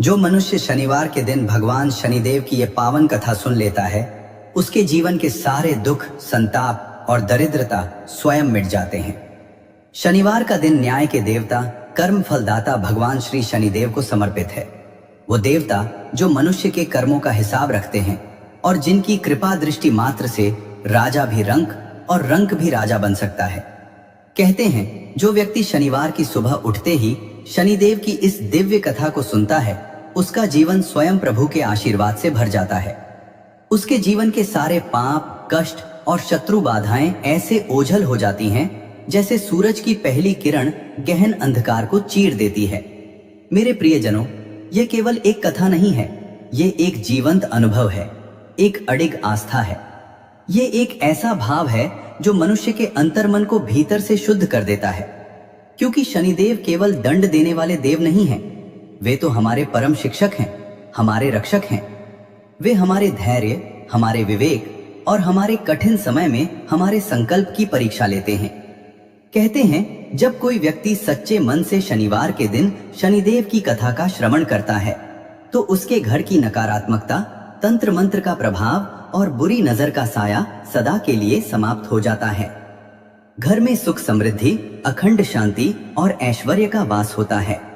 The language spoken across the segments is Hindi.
जो मनुष्य शनिवार के दिन भगवान शनिदेव की यह पावन कथा सुन लेता है, उसके जीवन के सारे दुख, संताप और दरिद्रता स्वयं मिट जाते हैं। शनिवार का दिन न्याय के देवता, कर्म फलदाता भगवान श्री शनिदेव को समर्पित है। वो देवता जो मनुष्य के कर्मों का हिसाब रखते हैं और जिनकी कृपा दृष्टि मात्र से राजा भी रंक और रंक भी राजा बन सकता है। कहते हैं, जो व्यक्ति शनिवार की सुबह उठते ही शनिदेव की इस दिव्य कथा को सुनता है, उसका जीवन स्वयं प्रभु के आशीर्वाद से भर जाता है। उसके जीवन के सारे पाप, कष्ट और शत्रु बाधाएं ऐसे ओझल हो जाती हैं जैसे सूरज की पहली किरण गहन अंधकार को चीर देती है। मेरे प्रियजनों, यह केवल एक कथा नहीं है, ये एक जीवंत अनुभव है, एक अडिग आस्था है। ये एक ऐसा भाव है जो मनुष्य के अंतर्मन को भीतर से शुद्ध कर देता है। क्योंकि शनिदेव केवल दंड देने वाले देव नहीं हैं, वे तो हमारे परम शिक्षक हैं, हमारे रक्षक हैं। वे हमारे धैर्य, हमारे विवेक और हमारे कठिन समय में हमारे संकल्प की परीक्षा लेते हैं। कहते हैं, जब कोई व्यक्ति सच्चे मन से शनिवार के दिन शनिदेव की कथा का श्रवण करता है, तो उसके घर की नकारात्मकता, तंत्र मंत्र का प्रभाव और बुरी नजर का साया सदा के लिए समाप्त हो जाता है। घर में सुख समृद्धि, अखंड शांति और ऐश्वर्य का वास होता है।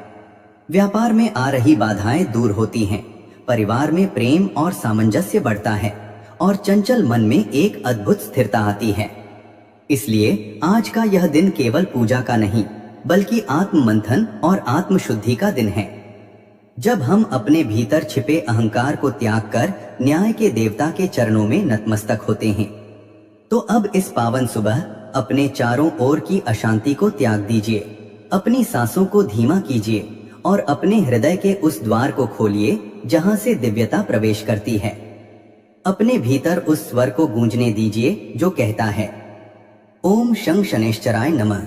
व्यापार में आ रही बाधाएं दूर होती हैं, परिवार में प्रेम और सामंजस्य बढ़ता है और चंचल मन में एक अद्भुत स्थिरता आती है। इसलिए आज का यह दिन केवल पूजा का नहीं, बल्कि आत्म मंथन और आत्म शुद्धि का दिन है। जब हम अपने भीतर छिपे अहंकार को त्याग कर न्याय के देवता के चरणों में नतमस्तक होते हैं, तो अब इस पावन सुबह अपने चारों ओर की अशांति को त्याग दीजिए, अपनी सांसों को धीमा कीजिए और अपने हृदय के उस द्वार को खोलिए जहां से दिव्यता प्रवेश करती है। अपने भीतर उस स्वर को गूंजने दीजिए जो कहता है, ओम शं शनैश्चराय नमः।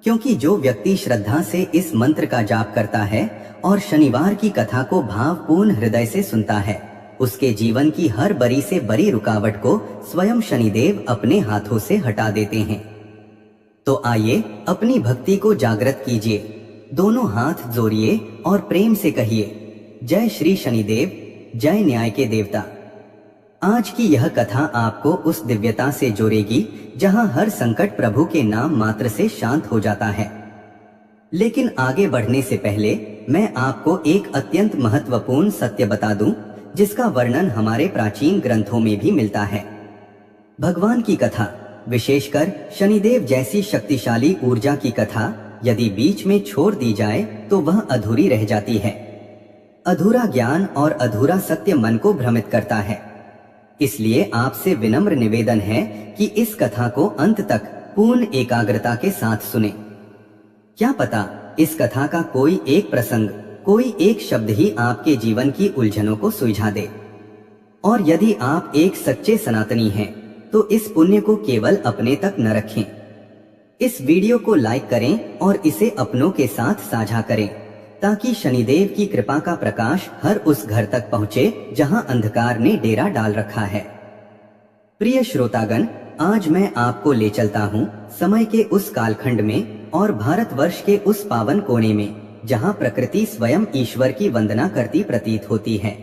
क्योंकि जो व्यक्ति श्रद्धा से इस मंत्र का जाप करता है और शनिवार की कथा को भावपूर्ण हृदय से सुनता है, उसके जीवन की हर बड़ी से बड़ी रुकावट को स्वयं शनिदेव अपने हाथों से हटा देते हैं। तो आइए अपनी भक्ति को जागृत कीजिए, दोनों हाथ जोड़िए और प्रेम से कहिए, जय श्री शनिदेव, जय न्याय के देवता। आज की यह कथा आपको उस दिव्यता से जोड़ेगी जहां हर संकट प्रभु के नाम मात्र से शांत हो जाता है। लेकिन आगे बढ़ने से पहले मैं आपको एक अत्यंत महत्वपूर्ण सत्य बता दूं, जिसका वर्णन हमारे प्राचीन ग्रंथों में भी मिलता है। भगवान की कथा, विशेषकर शनिदेव जैसी शक्तिशाली ऊर्जा की कथा, यदि बीच में छोड़ दी जाए तो वह अधूरी रह जाती है। अधूरा ज्ञान और अधूरा सत्य मन को भ्रमित करता है। इसलिए आपसे विनम्र निवेदन है कि इस कथा को अंत तक पूर्ण एकाग्रता के साथ सुने। क्या पता इस कथा का कोई एक प्रसंग, कोई एक शब्द ही आपके जीवन की उलझनों को सुलझा दे। और यदि आप एक सच्चे सनातनी हैं, तो इस पुण्य को केवल अपने तक न रखें। इस वीडियो को लाइक करें और इसे अपनों के साथ साझा करें, ताकि शनिदेव की कृपा का प्रकाश हर उस घर तक पहुंचे जहां अंधकार ने डेरा डाल रखा है। प्रिय श्रोतागण, आज मैं आपको ले चलता हूं समय के उस कालखंड में और भारतवर्ष के उस पावन कोने में जहां प्रकृति स्वयं ईश्वर की वंदना करती प्रतीत होती है।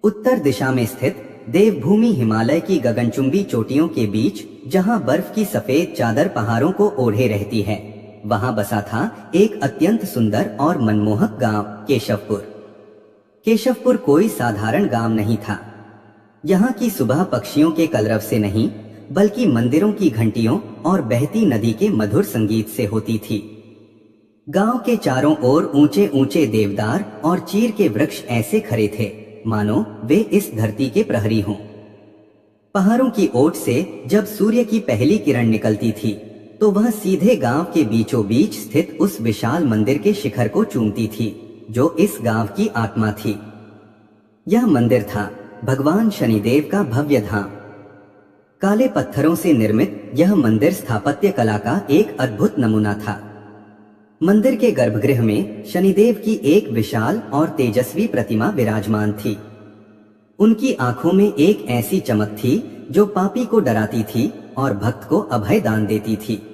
उत्तर दिशा में स्थित देवभूमि हिमालय की गगनचुंबी चोटियों के बीच, जहां बर्फ की सफेद चादर पहाड़ों को ओढ़े रहती है, वहां बसा था एक अत्यंत सुंदर और मनमोहक गांव, केशवपुर। केशवपुर कोई साधारण गांव नहीं था। यहाँ की सुबह पक्षियों के कलरव से नहीं, बल्कि मंदिरों की घंटियों और बहती नदी के मधुर संगीत से होती थी। गांव के चारों ओर ऊंचे ऊंचे देवदार और चीर के वृक्ष ऐसे खड़े थे मानो वे इस धरती के प्रहरी हों। पहाड़ों की ओट से जब सूर्य की पहली किरण निकलती थी, तो वह सीधे गांव के बीचों बीच स्थित उस विशाल मंदिर के शिखर को चूमती थी, जो इस गांव की आत्मा थी। यह मंदिर था भगवान शनिदेव का भव्य धाम। काले पत्थरों से निर्मित यह मंदिर स्थापत्य कला का एक अद्भुत नमूना था। मंदिर के गर्भगृह में शनिदेव की एक विशाल और तेजस्वी प्रतिमा विराजमान थी। उनकी आंखों में एक ऐसी चमक थी जो पापी को डराती थी और भक्त को अभय दान देती थी।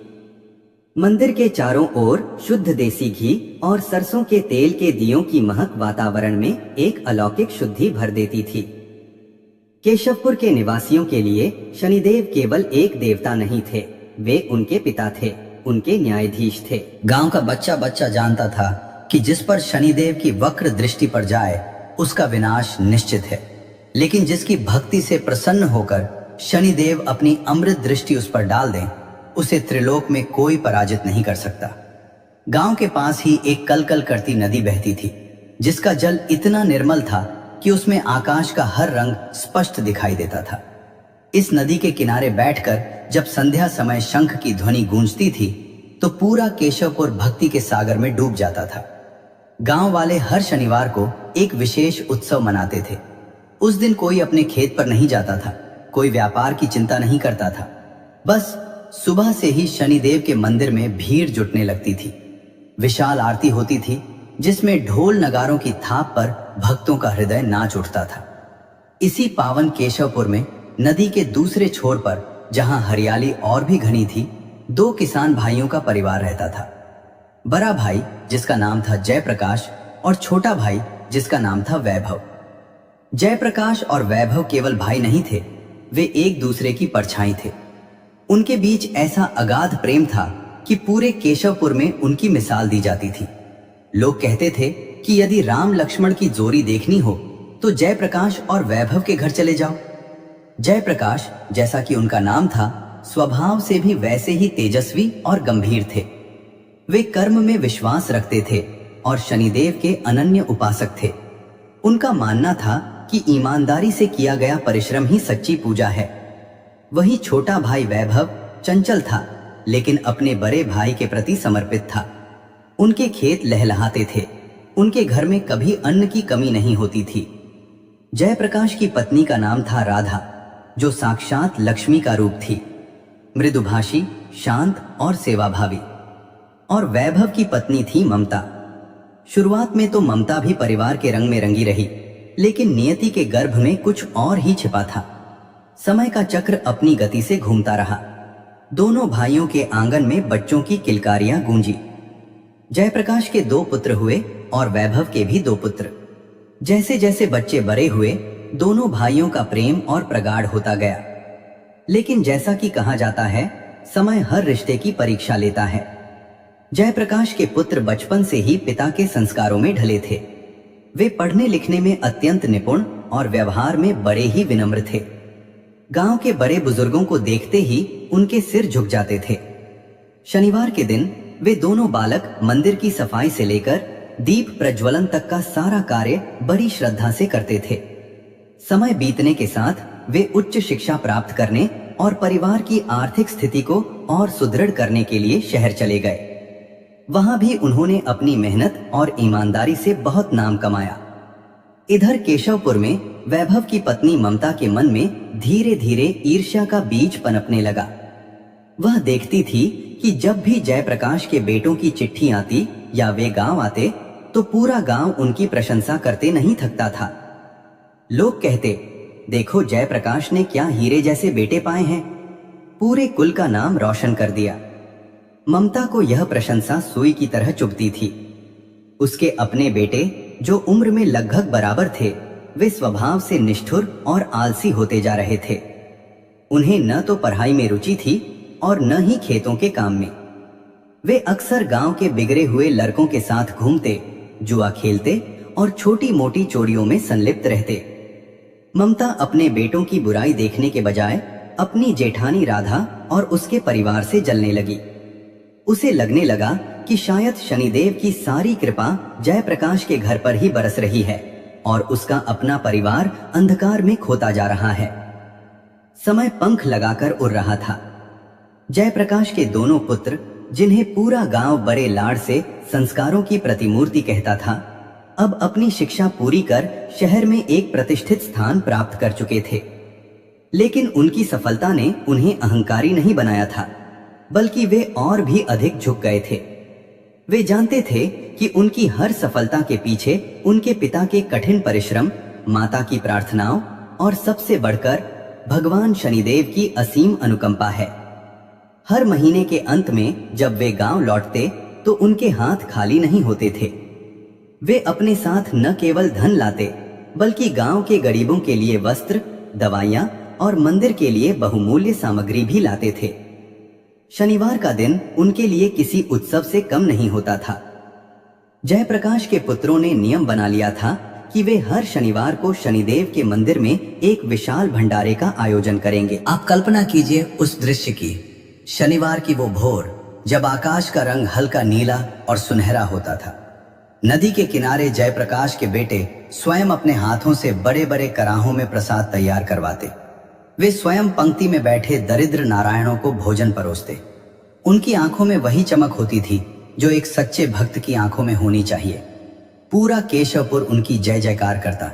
मंदिर के चारों ओर शुद्ध देसी घी और सरसों के तेल के दियों की महक वातावरण में एक अलौकिक शुद्धि भर देती थी। केशवपुर के निवासियों के लिए शनिदेव केवल एक देवता नहीं थे, वे उनके पिता थे, उनके न्यायाधीश थे। गांव का बच्चा बच्चा जानता था कि जिस पर शनिदेव की वक्र दृष्टि पड़ जाए उसका विनाश निश्चित है, लेकिन जिसकी भक्ति से प्रसन्न होकर शनिदेव अपनी अमृत दृष्टि उस पर डाल दें, उसे त्रिलोक में कोई पराजित नहीं कर सकता। गांव के पास ही एक कलकल करती नदी बहती थी, जिसका जल इतना निर्मल था कि उसमें आकाश का हर रंग स्पष्ट दिखाई देता था। इस नदी के किनारे बैठकर जब संध्या समय शंख की ध्वनि गूंजती थी तो पूरा केशवपुर भक्ति के सागर में डूब जाता था। गांव वाले हर शनिवार को एक विशेष उत्सव मनाते थे। उस दिन कोई अपने खेत पर नहीं जाता था, कोई व्यापार की चिंता नहीं करता था। बस सुबह से ही शनिदेव के मंदिर में भीड़ जुटने लगती थी। विशाल आरती होती थी, जिसमें ढोल नगारों की थाप पर भक्तों का हृदय नाच उठता था। इसी पावन केशवपुर में नदी के दूसरे छोर पर, जहां हरियाली और भी घनी थी, दो किसान भाइयों का परिवार रहता था। बड़ा भाई जिसका नाम था जयप्रकाश और छोटा भाई जिसका नाम था वैभव। जयप्रकाश और वैभव केवल भाई नहीं थे, वे एक दूसरे की परछाई थे। उनके बीच ऐसा अगाध प्रेम था कि पूरे केशवपुर में उनकी मिसाल दी जाती थी। लोग कहते थे कि यदि राम लक्ष्मण की जोड़ी देखनी हो तो जयप्रकाश और वैभव के घर चले जाओ। जयप्रकाश, जैसा कि उनका नाम था, स्वभाव से भी वैसे ही तेजस्वी और गंभीर थे। वे कर्म में विश्वास रखते थे और शनिदेव के अनन्य उपासक थे। उनका मानना था कि ईमानदारी से किया गया परिश्रम ही सच्ची पूजा है। वही छोटा भाई वैभव चंचल था, लेकिन अपने बड़े भाई के प्रति समर्पित था। उनके खेत लहलहाते थे, उनके घर में कभी अन्न की कमी नहीं होती थी। जयप्रकाश की पत्नी का नाम था राधा, जो साक्षात लक्ष्मी का रूप थी, मृदुभाषी, शांत और सेवाभावी। और वैभव की पत्नी थी ममता। शुरुआत में तो ममता भी परिवार के रंग में रंगी रही, लेकिन नियति के गर्भ में कुछ और ही छिपा था। समय का चक्र अपनी गति से घूमता रहा। दोनों भाइयों के आंगन में बच्चों की किलकारियां गूंजी। जयप्रकाश के 2 पुत्र हुए और वैभव के भी 2 पुत्र। जैसे जैसे बच्चे बड़े हुए, दोनों भाइयों का प्रेम और प्रगाढ़ होता गया। लेकिन जैसा कि कहा जाता है, समय हर रिश्ते की परीक्षा लेता है। जयप्रकाश के पुत्र बचपन से ही पिता के संस्कारों में ढले थे। वे पढ़ने लिखने में अत्यंत निपुण और व्यवहार में बड़े ही विनम्र थे। गांव के बड़े बुजुर्गों को देखते ही उनके सिर झुक जाते थे। शनिवार के दिन वे दोनों बालक मंदिर की सफाई से लेकर दीप प्रज्वलन तक का सारा कार्य बड़ी श्रद्धा से करते थे। समय बीतने के साथ वे उच्च शिक्षा प्राप्त करने और परिवार की आर्थिक स्थिति को और सुदृढ़ करने के लिए शहर चले गए। वहां भी उन्होंने अपनी मेहनत और ईमानदारी से बहुत नाम कमाया। इधर केशवपुर में वैभव की पत्नी ममता के मन में धीरे धीरे ईर्ष्या का बीज पनपने लगा। वह देखती थी कि जब भी जयप्रकाश के बेटों की चिट्ठी आती या वे गांव आते तो पूरा गांव उनकी प्रशंसा करते नहीं थकता था। लोग कहते, देखो जयप्रकाश ने क्या हीरे जैसे बेटे पाए हैं, पूरे कुल का नाम रोशन कर दिया। ममता को यह प्रशंसा सुई की तरह चुभती थी। उसके अपने बेटे, जो उम्र में लगभग बराबर थे, वे स्वभाव से निष्ठुर और आलसी होते जा रहे थे। उन्हें न तो पढ़ाई में रुचि थी और न ही खेतों के काम में। वे अक्सर गांव के बिगड़े हुए लड़कों के साथ घूमते, जुआ खेलते और छोटी मोटी चोरियों में संलिप्त रहते। ममता अपने बेटों की बुराई देखने के बजाय अपनी जेठानी राधा और उसके परिवार से जलने लगी। उसे लगने लगा कि शायद शनिदेव की सारी कृपा जयप्रकाश के घर पर ही बरस रही है और उसका अपना परिवार अंधकार में खोता जा रहा है। समय पंख लगाकर उड़ रहा था। जयप्रकाश के दोनों पुत्र, जिन्हें पूरा गांव बड़े लाड से संस्कारों की प्रतिमूर्ति कहता था, अब अपनी शिक्षा पूरी कर शहर में एक प्रतिष्ठित स्थान प्राप्त कर चुके थे। लेकिन उनकी सफलता ने उन्हें अहंकारी नहीं बनाया था, बल्कि वे और भी अधिक झुक गए थे। वे जानते थे कि उनकी हर सफलता के पीछे उनके पिता के कठिन परिश्रम, माता की प्रार्थनाओं और सबसे बढ़कर भगवान शनिदेव की असीम अनुकंपा है। हर महीने के अंत में जब वे गांव लौटते तो उनके हाथ खाली नहीं होते थे। वे अपने साथ न केवल धन लाते बल्कि गांव के गरीबों के लिए वस्त्र, दवाइयां और मंदिर के लिए बहुमूल्य सामग्री भी लाते थे। शनिवार का दिन उनके लिए किसी उत्सव से कम नहीं होता था। जयप्रकाश के पुत्रों ने नियम बना लिया था कि वे हर शनिवार को शनिदेव के मंदिर में एक विशाल भंडारे का आयोजन करेंगे। आप कल्पना कीजिए उस दृश्य की। शनिवार की वो भोर जब आकाश का रंग हल्का नीला और सुनहरा होता था। नदी के किनारे जयप्रकाश के बेटे स्वयं अपने हाथों से बड़े बड़े कराहों में प्रसाद तैयार करवाते। वे स्वयं पंक्ति में बैठे दरिद्र नारायणों को भोजन परोसते। उनकी आंखों में वही चमक होती थी जो एक सच्चे भक्त की आंखों में होनी चाहिए। पूरा केशवपुर उनकी जय जयकार करता।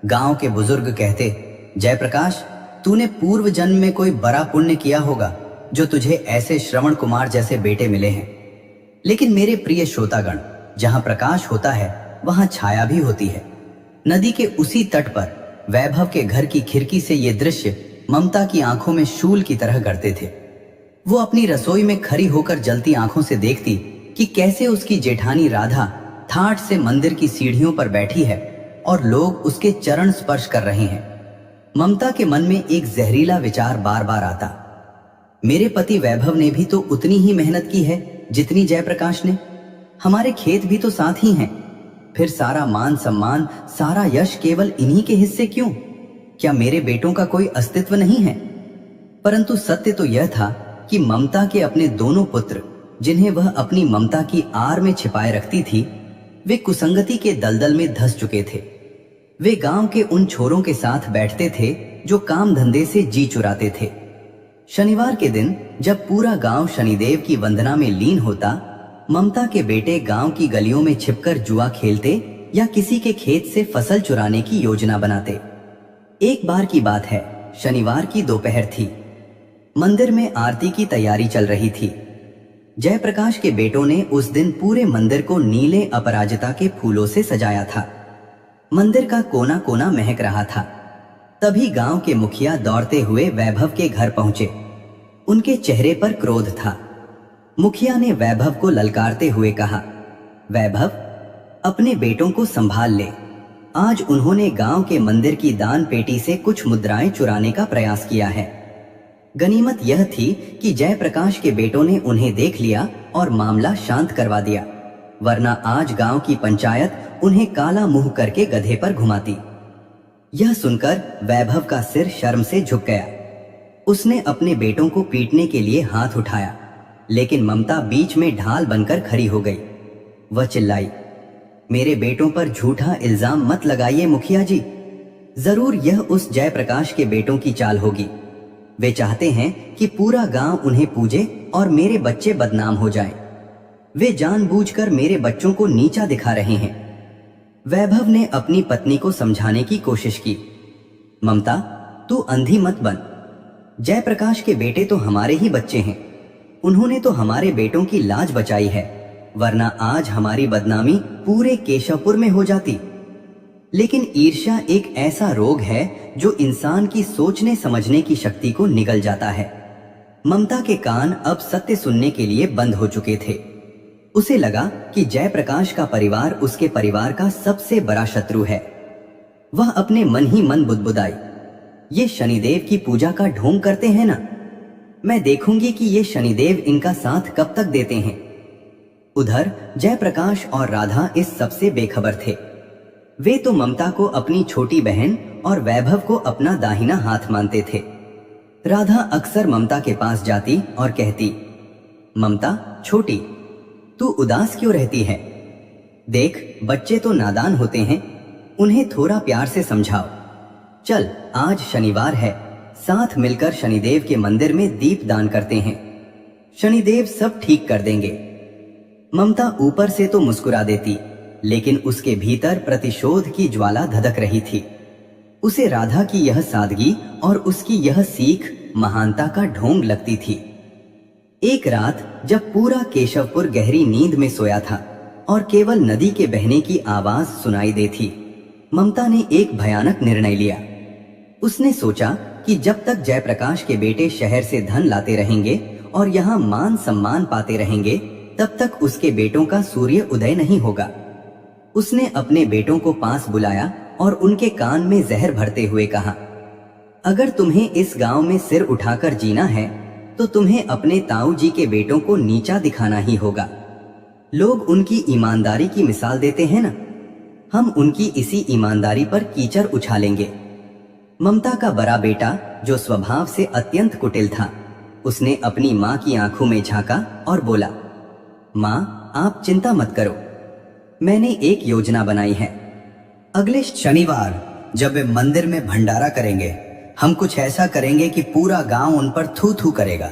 गांव के बुजुर्ग कहते, जयप्रकाश, तूने पूर्व जन्म में कोई बड़ा पुण्य किया होगा जो तुझे ऐसे श्रवण कुमार जैसे बेटे मिले हैं। लेकिन मेरे प्रिय श्रोतागण, जहां प्रकाश होता है वहां छाया भी होती है। नदी के उसी तट पर वैभव के घर की खिड़की से ये दृश्य ममता की आंखों में शूल की तरह गड़ते थे। वो अपनी रसोई में खड़ी होकर जलती आंखों से देखती कि कैसे उसकी जेठानी राधा ठाठ से मंदिर की सीढ़ियों पर बैठी है और लोग उसके चरण स्पर्श कर रहे हैं। ममता के मन में एक जहरीला विचार बार बार आता, मेरे पति वैभव ने भी तो उतनी ही मेहनत की है जितनी जयप्रकाश ने। हमारे खेत भी तो साथ ही हैं। फिर सारा मान सम्मान, सारा यश केवल इन्हीं के हिस्से क्यों? क्या मेरे बेटों का कोई अस्तित्व नहीं है? परंतु सत्य तो यह था कि ममता के अपने दोनों पुत्र, जिन्हें वह अपनी ममता की आड़ में छिपाए रखती थी, वे कुसंगति के दलदल में धंस चुके थे। वे गांव के उन छोरों के साथ बैठते थे जो काम धंधे से जी चुराते थे। शनिवार के दिन जब पूरा गांव शनिदेव की वंदना में लीन होता, ममता के बेटे गांव की गलियों में छिपकर जुआ खेलते या किसी के खेत से फसल चुराने की योजना बनाते। एक बार की बात है, शनिवार की दोपहर थी। मंदिर में आरती की तैयारी चल रही थी। जयप्रकाश के बेटों ने उस दिन पूरे मंदिर को नीले अपराजिता के फूलों से सजाया था। मंदिर का कोना कोना महक रहा था। तभी गांव के मुखिया दौड़ते हुए वैभव के घर पहुंचे। उनके चेहरे पर क्रोध था। मुखिया ने वैभव को ललकारते हुए कहा, वैभव, अपने बेटों को संभाल ले। आज उन्होंने गांव के मंदिर की दान पेटी से कुछ मुद्राएं चुराने का प्रयास किया है। गनीमत यह थी कि जयप्रकाश के बेटों ने उन्हें देख लिया और मामला शांत करवा दिया, वरना आज गांव की पंचायत उन्हें काला मुंह करके गधे पर घुमाती। यह सुनकर वैभव का सिर शर्म से झुक गया। उसने अपने बेटों को पीटने के लिए हाथ उठाया, लेकिन ममता बीच में ढाल बनकर खड़ी हो गई। वह चिल्लाई, मेरे बेटों पर झूठा इल्जाम मत लगाइए मुखिया जी। जरूर यह उस जयप्रकाश के बेटों की चाल होगी। वे चाहते हैं कि पूरा गांव उन्हें पूजे और मेरे बच्चे बदनाम हो जाएं। वे जानबूझकर मेरे बच्चों को नीचा दिखा रहे हैं। वैभव ने अपनी पत्नी को समझाने की कोशिश की, ममता, तू अंधी मत बन। जयप्रकाश के बेटे तो हमारे ही बच्चे हैं। उन्होंने तो हमारे बेटों की लाज बचाई है, वरना आज हमारी बदनामी पूरे केशवपुर में हो जाती। लेकिन ईर्ष्या एक ऐसा रोग है जो इंसान की सोचने समझने की शक्ति को निगल जाता है। ममता के कान अब सत्य सुनने के लिए बंद हो चुके थे। उसे लगा कि जयप्रकाश का परिवार उसके परिवार का सबसे बड़ा शत्रु है। वह अपने मन ही मन बुदबुदाई, ये शनिदेव की पूजा का ढोंग करते हैं ना। मैं देखूंगी कि ये शनिदेव इनका साथ कब तक देते हैं। उधर जयप्रकाश और राधा इस सबसे बेखबर थे। वे तो ममता को अपनी छोटी बहन और वैभव को अपना दाहिना हाथ मानते थे। राधा अक्सर ममता के पास जाती और कहती, ममता छोटी, तू उदास क्यों रहती है? देख, बच्चे तो नादान होते हैं, उन्हें थोड़ा प्यार से समझाओ। चल, आज शनिवार है, साथ मिलकर शनिदेव के मंदिर में दीप दान करते हैं। शनिदेव सब ठीक कर देंगे। ममता ऊपर से तो मुस्कुरा देती, लेकिन उसके भीतर प्रतिशोध की ज्वाला धधक रही थी। उसे राधा की यह सादगी और उसकी यह सीख महानता का ढोंग लगती थी। एक रात जब पूरा केशवपुर गहरी नींद में सोया था और केवल नदी के बहने की आवाज सुनाई देती, ममता ने एक भयानक निर्णय लिया। उसने सोचा कि जब तक जयप्रकाश के बेटे शहर से धन लाते रहेंगे और यहाँ मान सम्मान पाते रहेंगे, तब तक उसके बेटों का सूर्य उदय नहीं होगा। उसने अपने बेटों को पास बुलाया और उनके कान में जहर भरते हुए कहा, अगर तुम्हें इस गांव में सिर उठाकर जीना है तो तुम्हें अपने ताऊ जी के बेटों को नीचा दिखाना ही होगा। लोग उनकी ईमानदारी की मिसाल देते हैं ना, हम उनकी इसी ईमानदारी पर कीचड़ उछालेंगे। ममता का बड़ा बेटा, जो स्वभाव से अत्यंत कुटिल था, उसने अपनी माँ की आंखों में झांका और बोला, माँ, आप चिंता मत करो, मैंने एक योजना बनाई है। अगले शनिवार जब वे मंदिर में भंडारा करेंगे, हम कुछ ऐसा करेंगे कि पूरा गांव उन पर थू थू करेगा,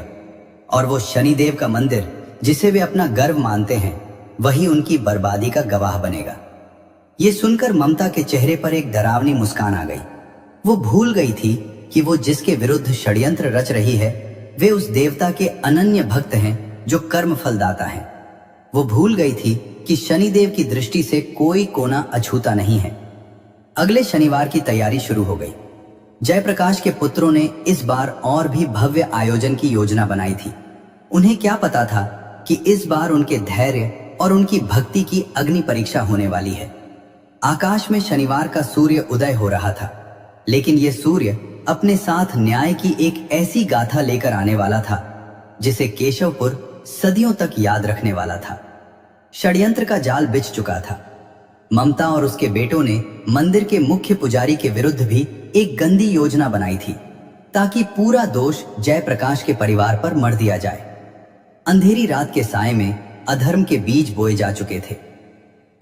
और वो शनिदेव का मंदिर जिसे वे अपना गर्व मानते हैं, वही उनकी बर्बादी का गवाह बनेगा। ये सुनकर ममता के चेहरे पर एक डरावनी मुस्कान आ गई। वो भूल गई थी कि वो जिसके विरुद्ध षड्यंत्र रच रही है, वे उस देवता के अनन्य भक्त हैं जो कर्म फलदाता है। वो भूल गई थी कि शनिदेव की दृष्टि से कोई कोना अछूता नहीं है। अगले शनिवार की तैयारी शुरू हो गई। जयप्रकाश के पुत्रों ने इस बार और भी भव्य आयोजन की योजना बनाई थी। उन्हें क्या पता था कि इस बार उनके धैर्य और उनकी भक्ति की अग्नि परीक्षा होने वाली है। आकाश में शनिवार का सूर्य उदय हो रहा था, लेकिन यह सूर्य अपने साथ न्याय की एक ऐसी गाथा लेकर आने वाला था जिसे केशवपुर सदियों तक याद रखने वाला था। षड्यंत्र का जाल बिछ चुका था। ममता और उसके बेटों ने मंदिर के मुख्य पुजारी के विरुद्ध भी एक गंदी योजना बनाई थी, ताकि पूरा दोष जयप्रकाश के परिवार पर मढ़ दिया जाए। अंधेरी रात के साए में अधर्म के बीज बोए जा चुके थे।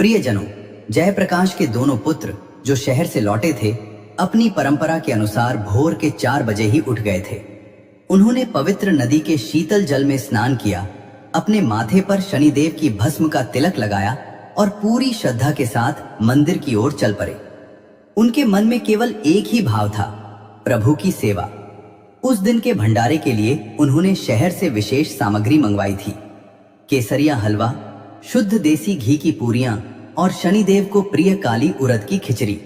प्रियजनों, जयप्रकाश के दोनों पुत्र जो शहर से लौटे थे, अपनी परंपरा के अनुसार भोर के 4 बजे ही उठ गए थे। उन्होंने पवित्र नदी के शीतल जल में स्नान किया, अपने माथे पर शनिदेव की भस्म का तिलक लगाया और पूरी श्रद्धा के साथ मंदिर की ओर चल पड़े। उनके मन में केवल एक ही भाव था, प्रभु की सेवा। उस दिन के भंडारे के लिए उन्होंने शहर से विशेष सामग्री मंगवाई थी। केसरिया हलवा, शुद्ध देसी घी की पूरियां और शनिदेव को प्रिय काली उड़द की खिचड़ी।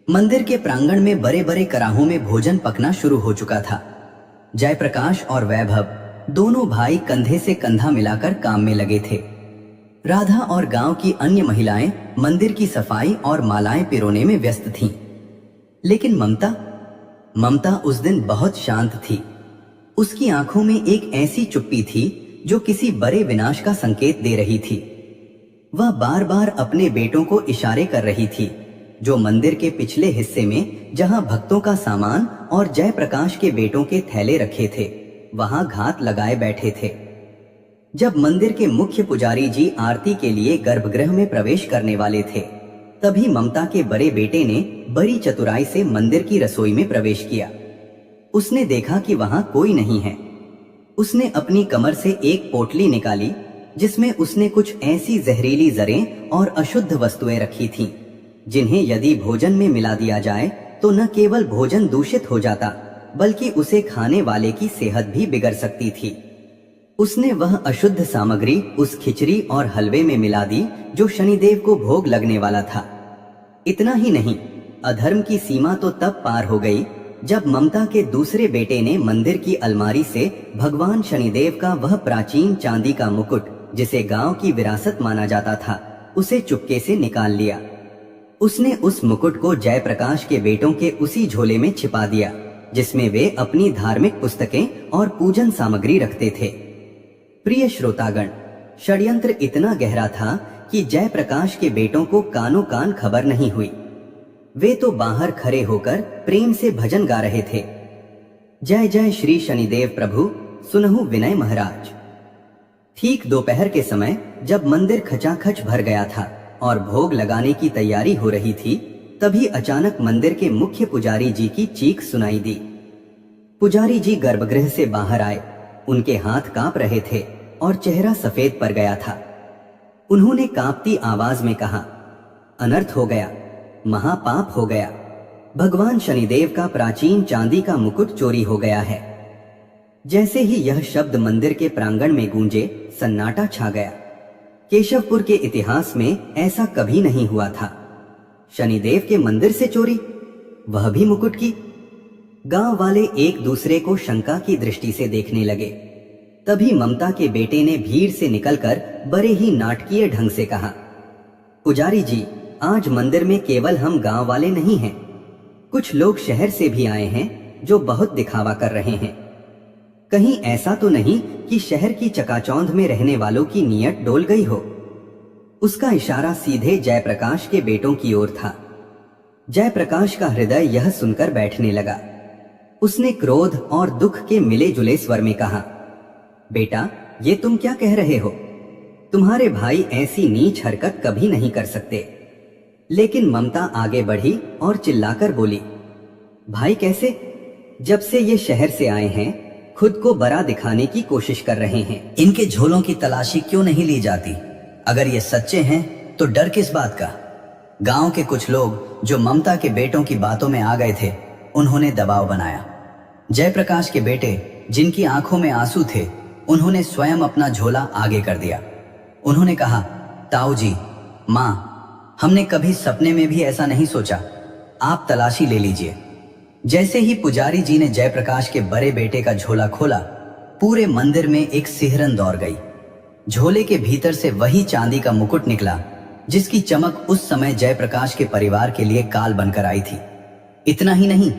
मंदिर के प्रांगण में बड़े बड़े कराहों में भोजन पकना शुरू हो चुका था। जयप्रकाश और वैभव, दोनों भाई कंधे से कंधा मिलाकर काम में लगे थे। राधा और गांव की अन्य महिलाएं मंदिर की सफाई और मालाएं पिरोने में व्यस्त थीं। लेकिन ममता उस दिन बहुत शांत थी। उसकी आंखों में एक ऐसी चुप्पी थी जो किसी बड़े विनाश का संकेत दे रही थी। वह बार बार अपने बेटों को इशारे कर रही थी, जो मंदिर के पिछले हिस्से में, जहां भक्तों का सामान और जयप्रकाश के बेटों के थैले रखे थे, वहां घात लगाए बैठे थे। जब मंदिर के मुख्य पुजारी जी आरती के लिए गर्भगृह में प्रवेश करने वाले थे, तभी ममता के बड़े बेटे ने बड़ी चतुराई से मंदिर की रसोई में प्रवेश किया। उसने देखा कि वहां कोई नहीं है। उसने अपनी कमर से एक पोटली निकाली, जिसमें उसने कुछ ऐसी जहरीली जरें और अशुद्ध वस्तुएं रखी थीं, जिन्हें यदि भोजन में मिला दिया जाए तो न केवल भोजन दूषित हो जाता, बल्कि उसे खाने वाले की सेहत भी बिगड़ सकती थी। उसने वह अशुद्ध सामग्री उस खिचड़ी और हलवे में मिला दी जो शनिदेव को भोग लगने वाला था। इतना ही नहीं, अधर्म की सीमा तो तब पार हो गई जब ममता के दूसरे बेटे ने मंदिर की अलमारी से भगवान शनिदेव का वह प्राचीन चांदी का मुकुट, जिसे गांव की विरासत माना जाता था, उसे चुपके से निकाल लिया। उसने उस मुकुट को जयप्रकाश के बेटों के उसी झोले में छिपा दिया, जिसमें वे अपनी धार्मिक पुस्तकें और पूजन सामग्री रखते थे। प्रिय श्रोतागण, षड्यंत्र इतना गहरा था कि जयप्रकाश के बेटों को कानों कान खबर नहीं हुई। वे तो बाहर खड़े होकर प्रेम से भजन गा रहे थे, जय जय श्री शनिदेव प्रभु, सुनहु विनय महाराज। ठीक दोपहर के समय जब मंदिर खचाखच भर गया था और भोग लगाने की तैयारी हो रही थी, तभी अचानक मंदिर के मुख्य पुजारी जी की चीख सुनाई दी। पुजारी जी गर्भगृह से बाहर आए। उनके हाथ कांप रहे थे और चेहरा सफेद पड़ गया था। उन्होंने कांपती आवाज में कहा, अनर्थ हो गया, महापाप हो गया। भगवान शनिदेव का प्राचीन चांदी का मुकुट चोरी हो गया है। जैसे ही यह शब्द मंदिर के प्रांगण में गूंजे, सन्नाटा छा गया। केशवपुर के इतिहास में ऐसा कभी नहीं हुआ था। शनिदेव के मंदिर से चोरी, वह भी मुकुट की। गांव वाले एक दूसरे को शंका की दृष्टि से देखने लगे। तभी ममता के बेटे ने भीड़ से निकलकर बड़े ही नाटकीय ढंग से कहा, पुजारी जी, आज मंदिर में केवल हम गांव वाले नहीं हैं, कुछ लोग शहर से भी आए हैं जो बहुत दिखावा कर रहे हैं। कहीं ऐसा तो नहीं कि शहर की चकाचौंध में रहने वालों की नीयत डोल गई हो। उसका इशारा सीधे जयप्रकाश के बेटों की ओर था। जयप्रकाश का हृदय यह सुनकर बैठने लगा। उसने क्रोध और दुख के मिले जुले स्वर में कहा, बेटा, ये तुम क्या कह रहे हो? तुम्हारे भाई ऐसी नीच हरकत कभी नहीं कर सकते। लेकिन ममता आगे बढ़ी और चिल्लाकर बोली, भाई कैसे? जब से ये शहर से आए हैं खुद को बड़ा दिखाने की कोशिश कर रहे हैं। इनके झोलों की तलाशी क्यों नहीं ली जाती? अगर ये सच्चे हैं तो डर किस बात का? गांव के कुछ लोग जो ममता के बेटों की बातों में आ गए थे, उन्होंने दबाव बनाया। जयप्रकाश के बेटे, जिनकी आंखों में आंसू थे, उन्होंने स्वयं अपना झोला आगे कर दिया। उन्होंने कहा, ताऊ जी, माँ, हमने कभी सपने में भी ऐसा नहीं सोचा। आप तलाशी ले लीजिए। जैसे ही पुजारी जी ने जयप्रकाश के बड़े बेटे का झोला खोला, पूरे मंदिर में एक सिहरन दौड़ गई। झोले के भीतर से वही चांदी का मुकुट निकला जिसकी चमक उस समय जयप्रकाश के परिवार के लिए काल बनकर आई थी। इतना ही नहीं,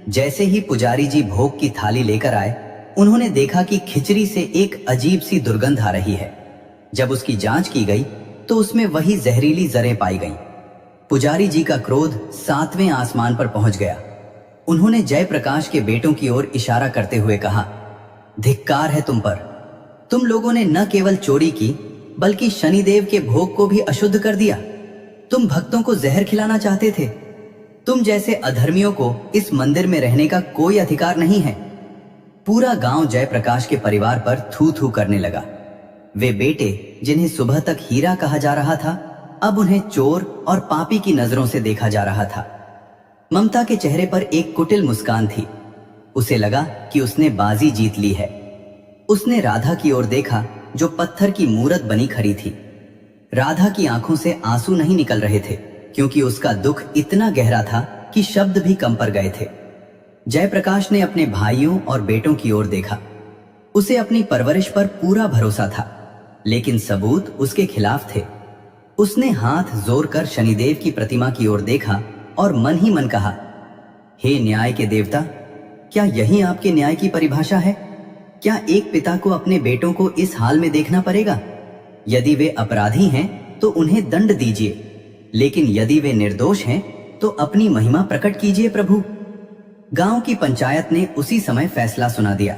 जैसे ही पुजारी जी भोग की थाली लेकर आए, उन्होंने देखा कि खिचड़ी से एक अजीब सी दुर्गंध आ रही है। जब उसकी जांच की गई तो उसमें वही जहरीली जरें पाई गईं। पुजारी जी का क्रोध 7वें आसमान पर पहुंच गया। उन्होंने जयप्रकाश के बेटों की ओर इशारा करते हुए कहा, धिक्कार है तुम पर। तुम लोगों ने न केवल चोरी की बल्कि शनिदेव के भोग को भी अशुद्ध कर दिया। तुम भक्तों को जहर खिलाना चाहते थे। तुम जैसे अधर्मियों को इस मंदिर में रहने का कोई अधिकार नहीं है। पूरा गांव जयप्रकाश के परिवार पर थू थू करने लगा। वे बेटे जिन्हें सुबह तक हीरा कहा जा रहा था, अब उन्हें चोर और पापी की नजरों से देखा जा रहा था। ममता के चेहरे पर एक कुटिल मुस्कान थी। उसे लगा कि उसने बाजी जीत ली है। उसने राधा की ओर देखा जो पत्थर की मूरत बनी खड़ी थी। राधा की आंखों से आंसू नहीं निकल रहे थे क्योंकि उसका दुख इतना गहरा था कि शब्द भी कम पड़ गए थे। जयप्रकाश ने अपने भाइयों और बेटों की ओर देखा। उसे अपनी परवरिश पर पूरा भरोसा था, लेकिन सबूत उसके खिलाफ थे। उसने हाथ जोर कर शनिदेव की प्रतिमा की ओर देखा और मन ही मन कहा, हे न्याय के देवता, क्या यही आपके न्याय की परिभाषा है? क्या एक पिता को अपने बेटों को इस हाल में देखना पड़ेगा? यदि वे अपराधी हैं तो उन्हें दंड दीजिए, लेकिन यदि वे निर्दोष हैं तो अपनी महिमा प्रकट कीजिए प्रभु। गांव की पंचायत ने उसी समय फैसला सुना दिया।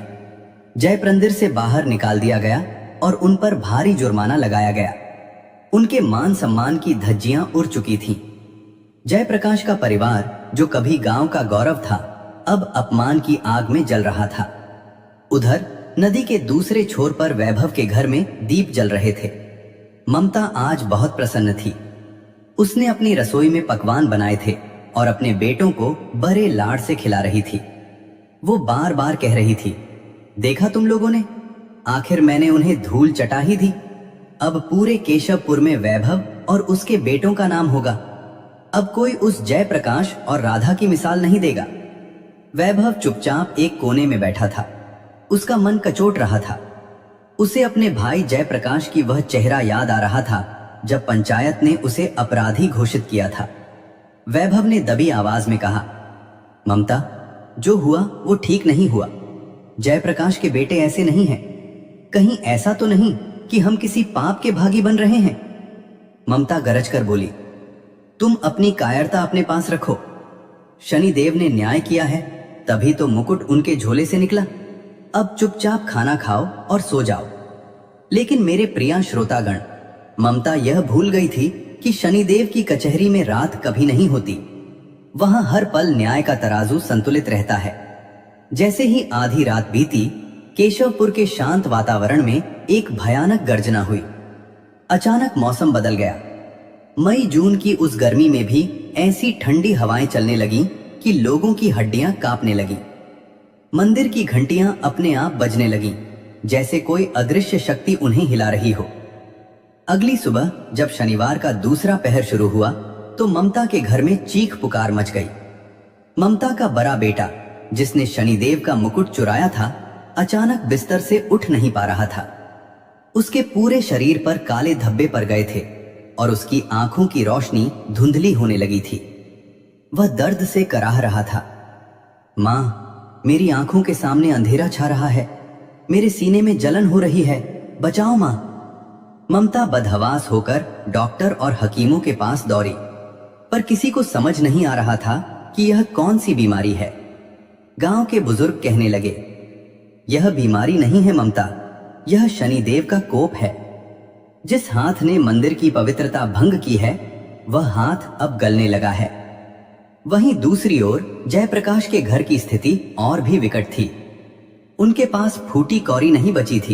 जयप्रंदिर से बाहर निकाल दिया गया और उन पर भारी जुर्माना लगाया गया। उनके मान सम्मान की धज्जियां उड़ चुकी थीं। जयप्रकाश का परिवार, जो कभी गांव का गौरव था, अब अपमान की आग में जल रहा था। उधर नदी के दूसरे छोर पर वैभव के घर में दीप जल रहे थे। ममता आज बहुत प्रसन्न थी। उसने अपनी रसोई में पकवान बनाए थे और अपने बेटों को बड़े लाड से खिला रही थी। वो बार बार कह रही थी, देखा तुम लोगों ने, आखिर मैंने उन्हें धूल चटा ही दी। अब पूरे केशवपुर में वैभव और उसके बेटों का नाम होगा। अब कोई उस जयप्रकाश और राधा की मिसाल नहीं देगा। वैभव चुपचाप एक कोने में बैठा था। उसका मन कचोट रहा था। उसे अपने भाई जयप्रकाश की वह चेहरा याद आ रहा था जब पंचायत ने उसे अपराधी घोषित किया था। वैभव ने दबी आवाज में कहा, ममता, जो हुआ वो ठीक नहीं हुआ। जयप्रकाश के बेटे ऐसे नहीं हैं। कहीं ऐसा तो नहीं कि हम किसी पाप के भागी बन रहे हैं? ममता गरज कर बोली, तुम अपनी कायरता अपने पास रखो। शनिदेव ने न्याय किया है, तभी तो मुकुट उनके झोले से निकला। अब चुपचाप खाना खाओ और सो जाओ। लेकिन मेरे प्रिय श्रोतागण, ममता यह भूल गई थी कि शनिदेव की कचहरी में रात कभी नहीं होती। वहां हर पल न्याय का तराजू संतुलित रहता है। जैसे ही आधी रात बीती, केशवपुर के शांत वातावरण में एक भयानक गर्जना हुई। अचानक मौसम बदल गया। मई जून की उस गर्मी में भी ऐसी ठंडी हवाएं चलने लगीं कि लोगों की हड्डियां कांपने लगीं। मंदिर की घंटियां अपने आप बजने लगीं, जैसे कोई अदृश्य शक्ति उन्हें हिला रही हो। अगली सुबह जब शनिवार का दूसरा पहर शुरू हुआ तो ममता के घर में चीख पुकार मच गई। ममता का बड़ा बेटा, जिसने शनिदेव का मुकुट चुराया था, अचानक बिस्तर से उठ नहीं पा रहा था। उसके पूरे शरीर पर काले धब्बे पड़ गए थे और उसकी आंखों की रोशनी धुंधली होने लगी थी। वह दर्द से कराह रहा था। माँ, मेरी आंखों के सामने अंधेरा छा रहा है, मेरे सीने में जलन हो रही है, बचाओ माँ। ममता बदहवास होकर डॉक्टर और हकीमों के पास दौड़ी, पर किसी को समझ नहीं आ रहा था कि यह कौन सी बीमारी है। गांव के बुजुर्ग कहने लगे, यह बीमारी नहीं है ममता, यह शनिदेव का कोप है। जिस हाथ ने मंदिर की पवित्रता भंग की है, वह हाथ अब गलने लगा है। वहीं दूसरी ओर जयप्रकाश के घर की स्थिति और भी विकट थी। उनके पास फूटी कौड़ी नहीं बची थी,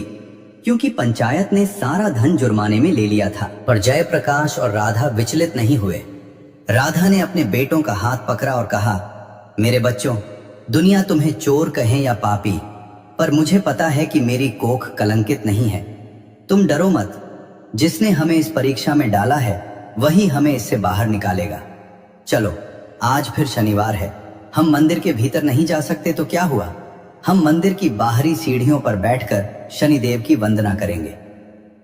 क्योंकि पंचायत ने सारा धन जुर्माने में ले लिया था। पर जयप्रकाश और राधा विचलित नहीं हुए। राधा ने अपने बेटों का हाथ पकड़ा और कहा, मेरे बच्चों, दुनिया तुम्हें चोर कहे या पापी, पर मुझे पता है कि मेरी कोख कलंकित नहीं है। तुम डरो मत, जिसने हमें इस परीक्षा में डाला है वही हमें इससे बाहर निकालेगा। चलो, आज फिर शनिवार है, हम मंदिर के भीतर नहीं जा सकते तो क्या हुआ, हम मंदिर की बाहरी सीढ़ियों पर बैठकर शनिदेव की वंदना करेंगे।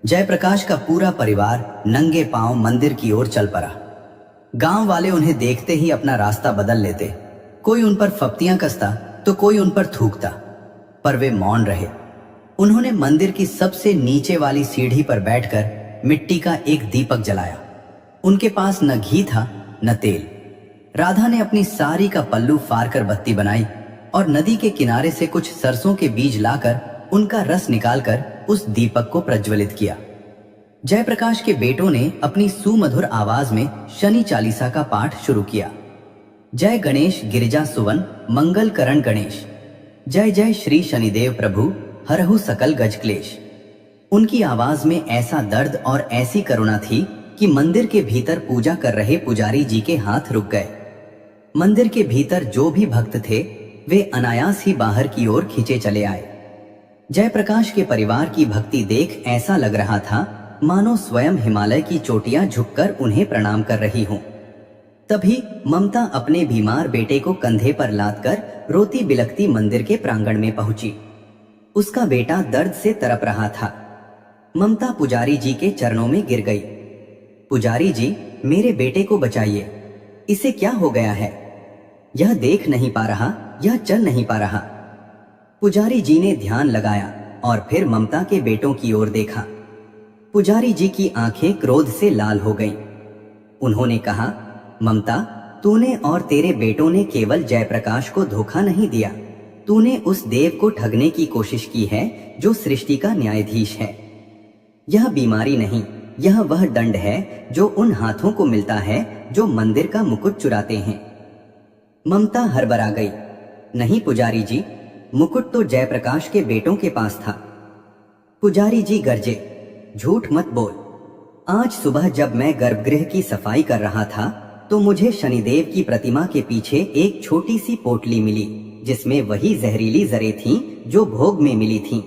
जयप्रकाश का पूरा परिवार नंगे पांव मंदिर की ओर चल पड़ा। गांव वाले उन्हें देखते ही अपना रास्ता बदल लेते। कोई उन पर फप्तियां कसता तो कोई उन पर थूकता, पर वे मौन रहे। उन्होंने मंदिर की सबसे नीचे वाली सीढ़ी पर बैठकर मिट्टी का एक दीपक जलाया। उनके पास न घी था न तेल। राधा ने अपनी साड़ी का पल्लू फाड़कर बत्ती बनाई और नदी के किनारे से कुछ सरसों के बीज लाकर उनका रस निकालकर उस दीपक को प्रज्वलित किया। जयप्रकाश के बेटों ने अपनी सुमधुर आवाज में शनि चालीसा का पाठ शुरू किया। जय गणेश गिरिजा सुवन मंगल करण गणेश, जय जय श्री शनिदेव प्रभु हरहु सकल गज क्लेश। उनकी आवाज में ऐसा दर्द और ऐसी करुणा थी कि मंदिर के भीतर पूजा कर रहे पुजारी जी के हाथ रुक गए। मंदिर के भीतर जो भी भक्त थे वे अनायास ही बाहर की ओर खींचे चले आए। जयप्रकाश के परिवार की भक्ति देख ऐसा लग रहा था मानो स्वयं हिमालय की चोटियां झुककर उन्हें प्रणाम कर रही हों। तभी ममता अपने बीमार बेटे को कंधे पर लादकर रोती बिलखती मंदिर के प्रांगण में पहुंची। उसका बेटा दर्द से तड़प रहा था। ममता पुजारी जी के चरणों में गिर गई। पुजारी जी, मेरे बेटे को बचाइए, इसे क्या हो गया है? यह देख नहीं पा रहा, यह चल नहीं पा रहा। पुजारी जी ने ध्यान लगाया और फिर ममता के बेटों की ओर देखा। पुजारी जी की आंखें क्रोध से लाल हो गईं। उन्होंने कहा, ममता, तूने और तेरे बेटों ने केवल जयप्रकाश को धोखा नहीं दिया, तूने उस देव को ठगने की कोशिश की है जो सृष्टि का न्यायाधीश है। यह बीमारी नहीं, यह वह दंड है जो उन हाथों को मिलता है जो मंदिर का मुकुट चुराते हैं। ममता हड़बड़ा गई। नहीं पुजारी जी, मुकुट तो जयप्रकाश के बेटों के पास था। पुजारी जी गरजे, झूठ मत बोल। आज सुबह जब मैं गर्भगृह की सफाई कर रहा था तो मुझे शनिदेव की प्रतिमा के पीछे एक छोटी सी पोटली मिली जिसमें वही जहरीली जरें थीं जो भोग में मिली थीं,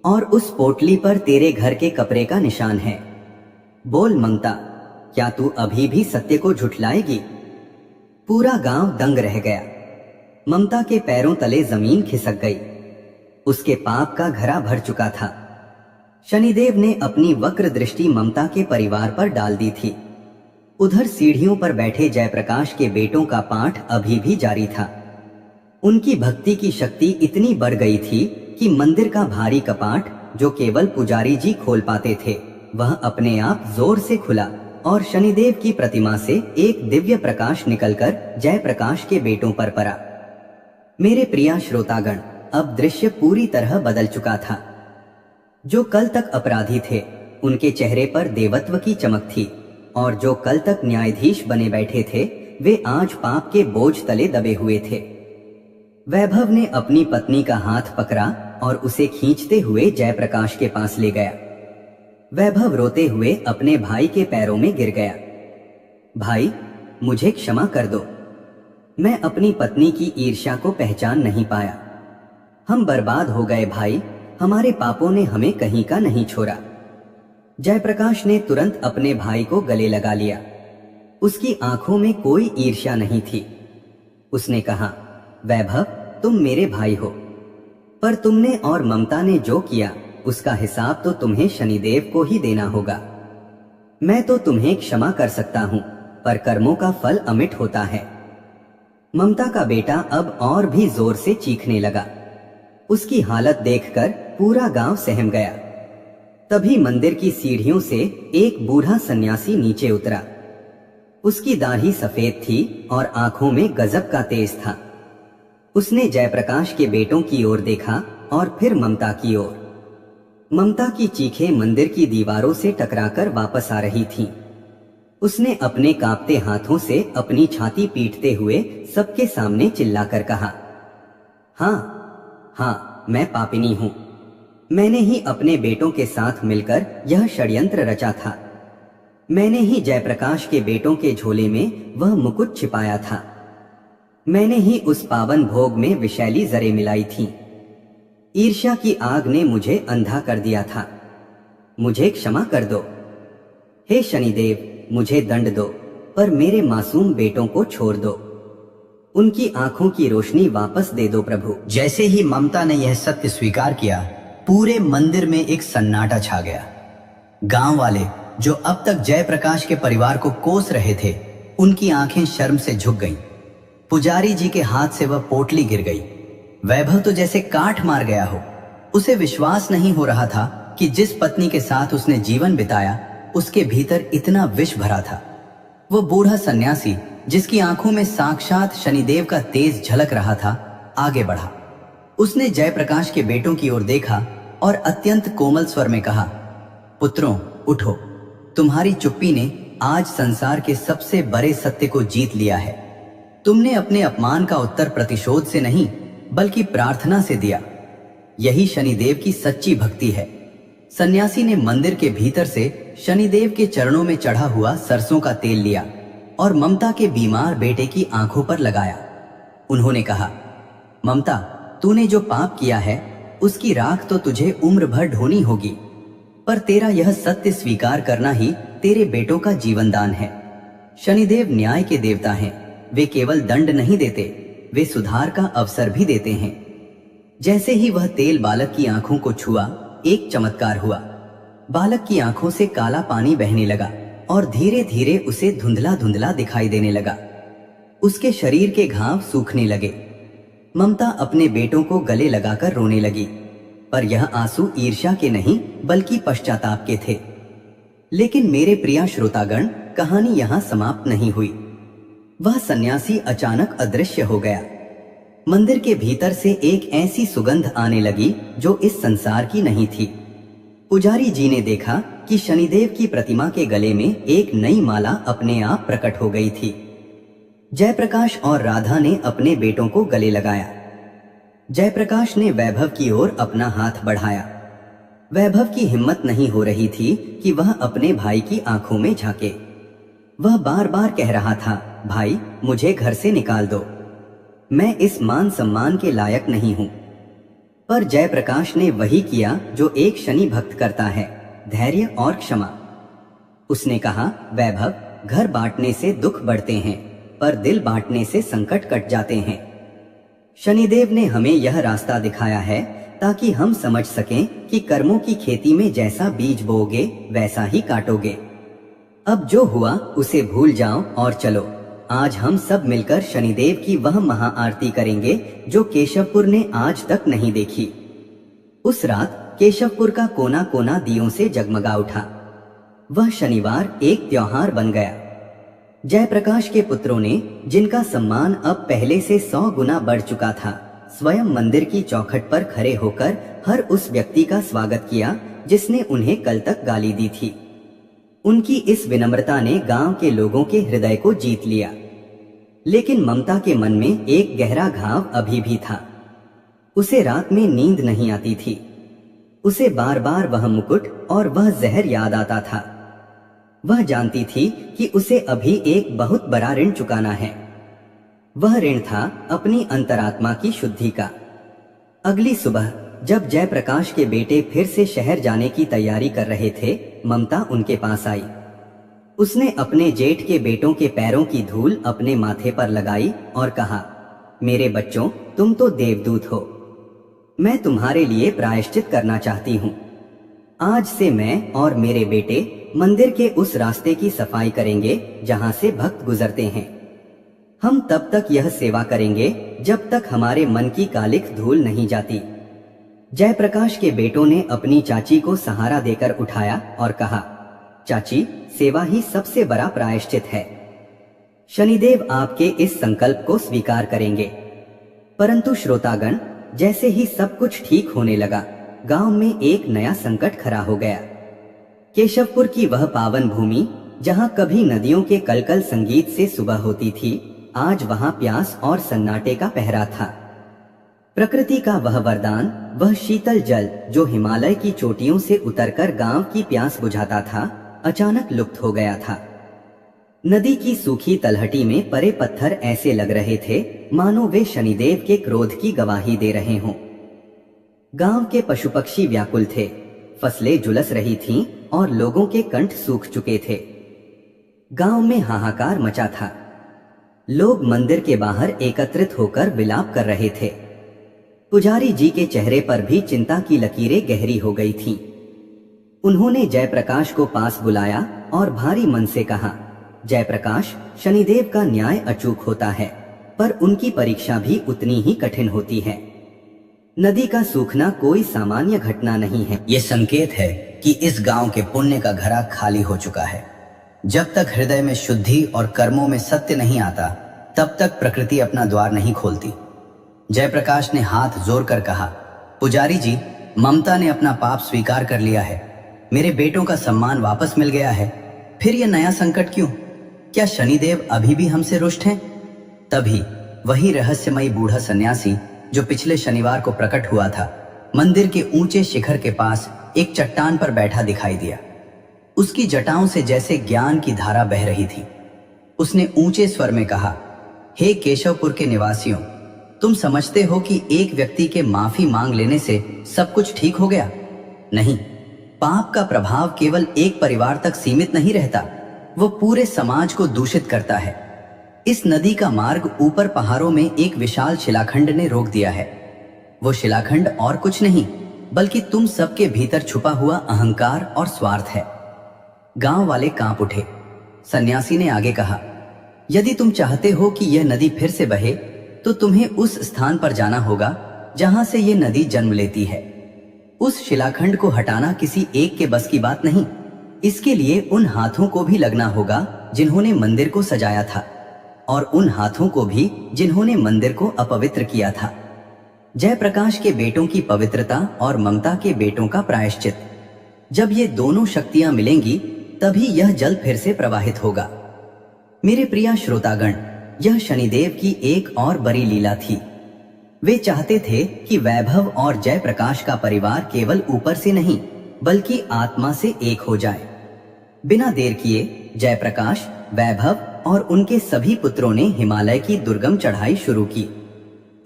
और उस पोटली पर तेरे घर के कपड़े का निशान है। बोल ममता, क्या तू अभी भी सत्य को झुठलाएगी? पूरा गांव दंग रह गया। ममता के पैरों तले जमीन खिसक गई। उसके पाप का घड़ा भर चुका था। शनिदेव ने अपनी वक्र दृष्टि ममता के परिवार पर डाल दी थी। उधर सीढ़ियों पर बैठे जयप्रकाश के बेटों का पाठ अभी भी जारी था। उनकी भक्ति की शक्ति इतनी बढ़ गई थी कि मंदिर का भारी कपाट जो केवल पुजारी जी खोल पाते थे वह अपने आप जोर से खुला और शनिदेव की प्रतिमा से एक दिव्य प्रकाश निकलकर जयप्रकाश के बेटों पर पड़ा। मेरे प्रिय श्रोतागण, अब दृश्य पूरी तरह बदल चुका था। जो कल तक अपराधी थे उनके चेहरे पर देवत्व की चमक थी, और जो कल तक न्यायाधीश बने बैठे थे वे आज पाप के बोझ तले दबे हुए थे। वैभव ने अपनी पत्नी का हाथ पकड़ा और उसे खींचते हुए जयप्रकाश के पास ले गया। वैभव रोते हुए अपने भाई के पैरों में गिर गया। भाई, मुझे क्षमा कर दो। मैं अपनी पत्नी की ईर्ष्या को पहचान नहीं पाया। हम बर्बाद हो गए भाई, हमारे पापों ने हमें कहीं का नहीं छोड़ा। जयप्रकाश ने तुरंत अपने भाई को गले लगा लिया। उसकी आंखों में कोई ईर्ष्या नहीं थी। उसने कहा, वैभव, तुम मेरे भाई हो। पर तुमने और ममता ने जो किया उसका हिसाब तो तुम्हें शनिदेव को ही देना होगा। मैं तो तुम्हें क्षमा कर सकता हूं, पर कर्मों का फल अमिट होता है। ममता का बेटा अब और भी जोर से चीखने लगा। उसकी हालत देखकर पूरा गांव सहम गया। तभी मंदिर की सीढ़ियों से एक बूढ़ा सन्यासी नीचे उतरा। उसकी दाढ़ी सफेद थी और आंखों में गजब का तेज था। उसने जयप्रकाश के बेटों की ओर देखा और फिर ममता की ओर। ममता की चीखें मंदिर की दीवारों से टकराकर वापस आ रही थीं। उसने अपने कांपते हाथों से अपनी छाती पीटते हुए सबके सामने चिल्लाकर कहा, हाँ, मैं पापिनी हूं। मैंने ही अपने बेटों के साथ मिलकर यह षड्यंत्र रचा था। मैंने ही जयप्रकाश के बेटों के झोले में वह मुकुट छिपाया था। मैंने ही उस पावन भोग में विषैली जरें मिलाई थीं। ईर्ष्या की आग ने मुझे अंधा कर दिया था। मुझे क्षमा कर दो। हे शनिदेव, मुझे दंड दो, पर मेरे मासूम बेटों को छोड़ दो। उनकी आंखों की रोशनी वापस दे दो प्रभु। जैसे ही ममता ने यह सत्य स्वीकार किया, पूरे मंदिर में एक सन्नाटा छा गया। गांव वाले जो अब तक जयप्रकाश के परिवार को कोस रहे थे, उनकी आंखें शर्म से झुक गईं। पुजारी जी के हाथ से वह पोटली गिर गई। वैभव तो जैसे काठ मार गया हो। उसे विश्वास नहीं हो रहा था कि जिस पत्नी के साथ उसने जीवन बिताया, उसके भीतर इतना विष भरा था। वो बूढ़ा सन्यासी, जिसकी आंखों में साक्षात शनिदेव का तेज झलक रहा था, आगे बढ़ा। उसने जयप्रकाश के बेटों की ओर देखा और अत्यंत कोमल स्वर में कहा, पुत्रों, उठो। तुम्हारी चुप्पी ने आज संसार के सबसे बड़े सत्य को जीत लिया है। तुमने अपने अपमान का उत्तर प्रतिशोध से नहीं, बल्कि प्रार्थना से दिया। यही शनिदेव की सच्ची भक्ति है। सन्यासी ने मंदिर के भीतर से शनिदेव के चरणों में चढ़ा हुआ सरसों का तेल लिया और ममता के बीमार बेटे की आंखों पर लगाया। उन्होंने कहा, ममता, तूने जो पाप किया है उसकी राख तो तुझे उम्र भर ढोनी होगी, पर तेरा यह सत्य स्वीकार करना ही तेरे बेटों का जीवन दान है। शनिदेव न्याय के देवता हैं। वे केवल दंड नहीं देते, वे सुधार का अवसर भी देते हैं। जैसे ही वह तेल बालक की आंखों को छुआ, एक चमत्कार हुआ। बालक की आंखों से काला पानी बहने लगा और धीरे धीरे उसे धुंधला धुंधला दिखाई देने लगा। उसके शरीर के घाव सूखने लगे। ममता अपने बेटों को गले लगाकर रोने लगी, पर यह आंसू ईर्ष्या के नहीं बल्कि पश्चाताप के थे। लेकिन मेरे प्रिय श्रोतागण, कहानी यहाँ समाप्त नहीं हुई। वह सन्यासी अचानक अदृश्य हो गया। मंदिर के भीतर से एक ऐसी सुगंध आने लगी जो इस संसार की नहीं थी। पुजारी जी ने देखा कि शनिदेव की प्रतिमा के गले में एक नई माला अपने आप प्रकट हो गई थी। जयप्रकाश और राधा ने अपने बेटों को गले लगाया। जयप्रकाश ने वैभव की ओर अपना हाथ बढ़ाया। वैभव की हिम्मत नहीं हो रही थी कि वह अपने भाई की आंखों में झांके। वह बार बार कह रहा था, भाई, मुझे घर से निकाल दो, मैं इस मान सम्मान के लायक नहीं हूं। पर जयप्रकाश ने वही किया जो एक शनि भक्त करता है, धैर्य और क्षमा। उसने कहा, वैभव, घर बांटने से दुख बढ़ते हैं, पर दिल बांटने से संकट कट जाते हैं। शनिदेव ने हमें यह रास्ता दिखाया है ताकि हम समझ सकें कि कर्मों की खेती में जैसा बीज बोओगे वैसा ही काटोगे। अब जो हुआ उसे भूल जाओ और चलो। आज हम सब मिलकर शनिदेव की वह महाआरती करेंगे जो केशवपुर ने आज तक नहीं देखी। उस रात केशवपुर का कोना कोना दियों से जगमगा उठा। वह शनिवार एक त्योहार बन गया। जयप्रकाश के पुत्रों ने, जिनका सम्मान अब पहले से 100 गुना बढ़ चुका था, स्वयं मंदिर की चौखट पर खड़े होकर हर उस व्यक्ति का स्वागत किया जिसने उन्हें कल तक गाली दी थी। उनकी इस विनम्रता ने गांव के लोगों के हृदय को जीत लिया। लेकिन ममता के मन में एक गहरा घाव अभी भी था। उसे रात में नींद नहीं आती थी। उसे बार बार वह मुकुट और वह जहर याद आता था। वह जानती थी कि उसे अभी एक बहुत बड़ा ऋण चुकाना है। वह ऋण था अपनी अंतरात्मा की शुद्धि का। अगली सुबह जब जयप्रकाश के बेटे फिर से शहर जाने की तैयारी कर रहे थे, ममता उनके पास आई। उसने अपने जेठ के बेटों के पैरों की धूल अपने माथे पर लगाई और कहा, मेरे बच्चों, तुम तो देवदूत हो। मैं तुम्हारे लिए प्रायश्चित करना चाहती हूँ। आज से मैं और मेरे बेटे मंदिर के उस रास्ते की सफाई करेंगे जहाँ से भक्त गुजरते हैं। हम तब तक यह सेवा करेंगे जब तक हमारे मन की कालिख धूल नहीं जाती। जयप्रकाश के बेटों ने अपनी चाची को सहारा देकर उठाया और कहा, चाची, सेवा ही सबसे बड़ा प्रायश्चित है। शनिदेव आपके इस संकल्प को स्वीकार करेंगे। परंतु श्रोतागण, जैसे ही सब कुछ ठीक होने लगा, गांव में एक नया संकट खड़ा हो गया। केशवपुर की वह पावन भूमि जहां कभी नदियों के कलकल संगीत से सुबह होती थी, आज वहां प्यास और सन्नाटे का पहरा था। प्रकृति का वह वरदान, वह शीतल जल जो हिमालय की चोटियों से उतरकर गांव की प्यास बुझाता था, अचानक लुप्त हो गया था। नदी की सूखी तलहटी में परे पत्थर ऐसे लग रहे थे मानो वे शनिदेव के क्रोध की गवाही दे रहे हों। गांव के पशु पक्षी व्याकुल थे, फसलें झुलस रही थीं और लोगों के कंठ सूख चुके थे। गांव में हाहाकार मचा था। लोग मंदिर के बाहर एकत्रित होकर विलाप कर रहे थे। पुजारी जी के चेहरे पर भी चिंता की लकीरें गहरी हो गई थीं। उन्होंने जयप्रकाश को पास बुलाया और भारी मन से कहा, जयप्रकाश, शनिदेव का न्याय अचूक होता है, पर उनकी परीक्षा भी उतनी ही कठिन होती है। नदी का सूखना कोई सामान्य घटना नहीं है। ये संकेत है कि इस गांव के पुण्य का घड़ा खाली हो चुका है। जब तक हृदय में शुद्धि और कर्मों में सत्य नहीं आता, तब तक प्रकृति अपना द्वार नहीं खोलती। जयप्रकाश ने हाथ जोड़ कर कहा, पुजारी जी, ममता ने अपना पाप स्वीकार कर लिया है। मेरे बेटों का सम्मान वापस मिल गया है। फिर यह नया संकट क्यों? क्या शनिदेव अभी भी हमसे रुष्ट हैं? तभी वही रहस्यमयी बूढ़ा सन्यासी जो पिछले शनिवार को प्रकट हुआ था, मंदिर के ऊंचे शिखर के पास एक चट्टान पर बैठा दिखाई दिया। उसकी जटाओं से जैसे ज्ञान की धारा बह रही थी। उसने ऊंचे स्वर में कहा, हे केशवपुर के निवासियों, तुम समझते हो कि एक व्यक्ति के माफी मांग लेने से सब कुछ ठीक हो गया? नहीं, पाप का प्रभाव केवल एक परिवार तक सीमित नहीं रहता, वो पूरे समाज को दूषित करता है। इस नदी का मार्ग ऊपर पहाड़ों में एक विशाल शिलाखंड ने रोक दिया है। वो शिलाखंड और कुछ नहीं बल्कि तुम सबके भीतर छुपा हुआ अहंकार और स्वार्थ है। गांव वाले कांप उठे। सन्यासी ने आगे कहा, यदि तुम चाहते हो कि यह नदी फिर से बहे, तो तुम्हें उस स्थान पर जाना होगा जहां से यह नदी जन्म लेती है। उस शिलाखंड को हटाना किसी एक के बस की बात नहीं। इसके लिए उन हाथों को भी लगना होगा जिन्होंने मंदिर को सजाया था, और उन हाथों को भी जिन्होंने मंदिर को अपवित्र किया था। जयप्रकाश के बेटों की पवित्रता और ममता के बेटों का प्रायश्चित। जब ये दोनों शक्तियां मिलेंगी, तभी यह जल फिर से प्रवाहित होगा। मेरे प्रिय श्रोतागण, यह शनिदेव की एक और बड़ी लीला थी। वे चाहते थे कि वैभव और जयप्रकाश का परिवार केवल ऊपर से नहीं बल्कि आत्मा से एक हो जाए। बिना देर किए जयप्रकाश, वैभव और उनके सभी पुत्रों ने हिमालय की दुर्गम चढ़ाई शुरू की।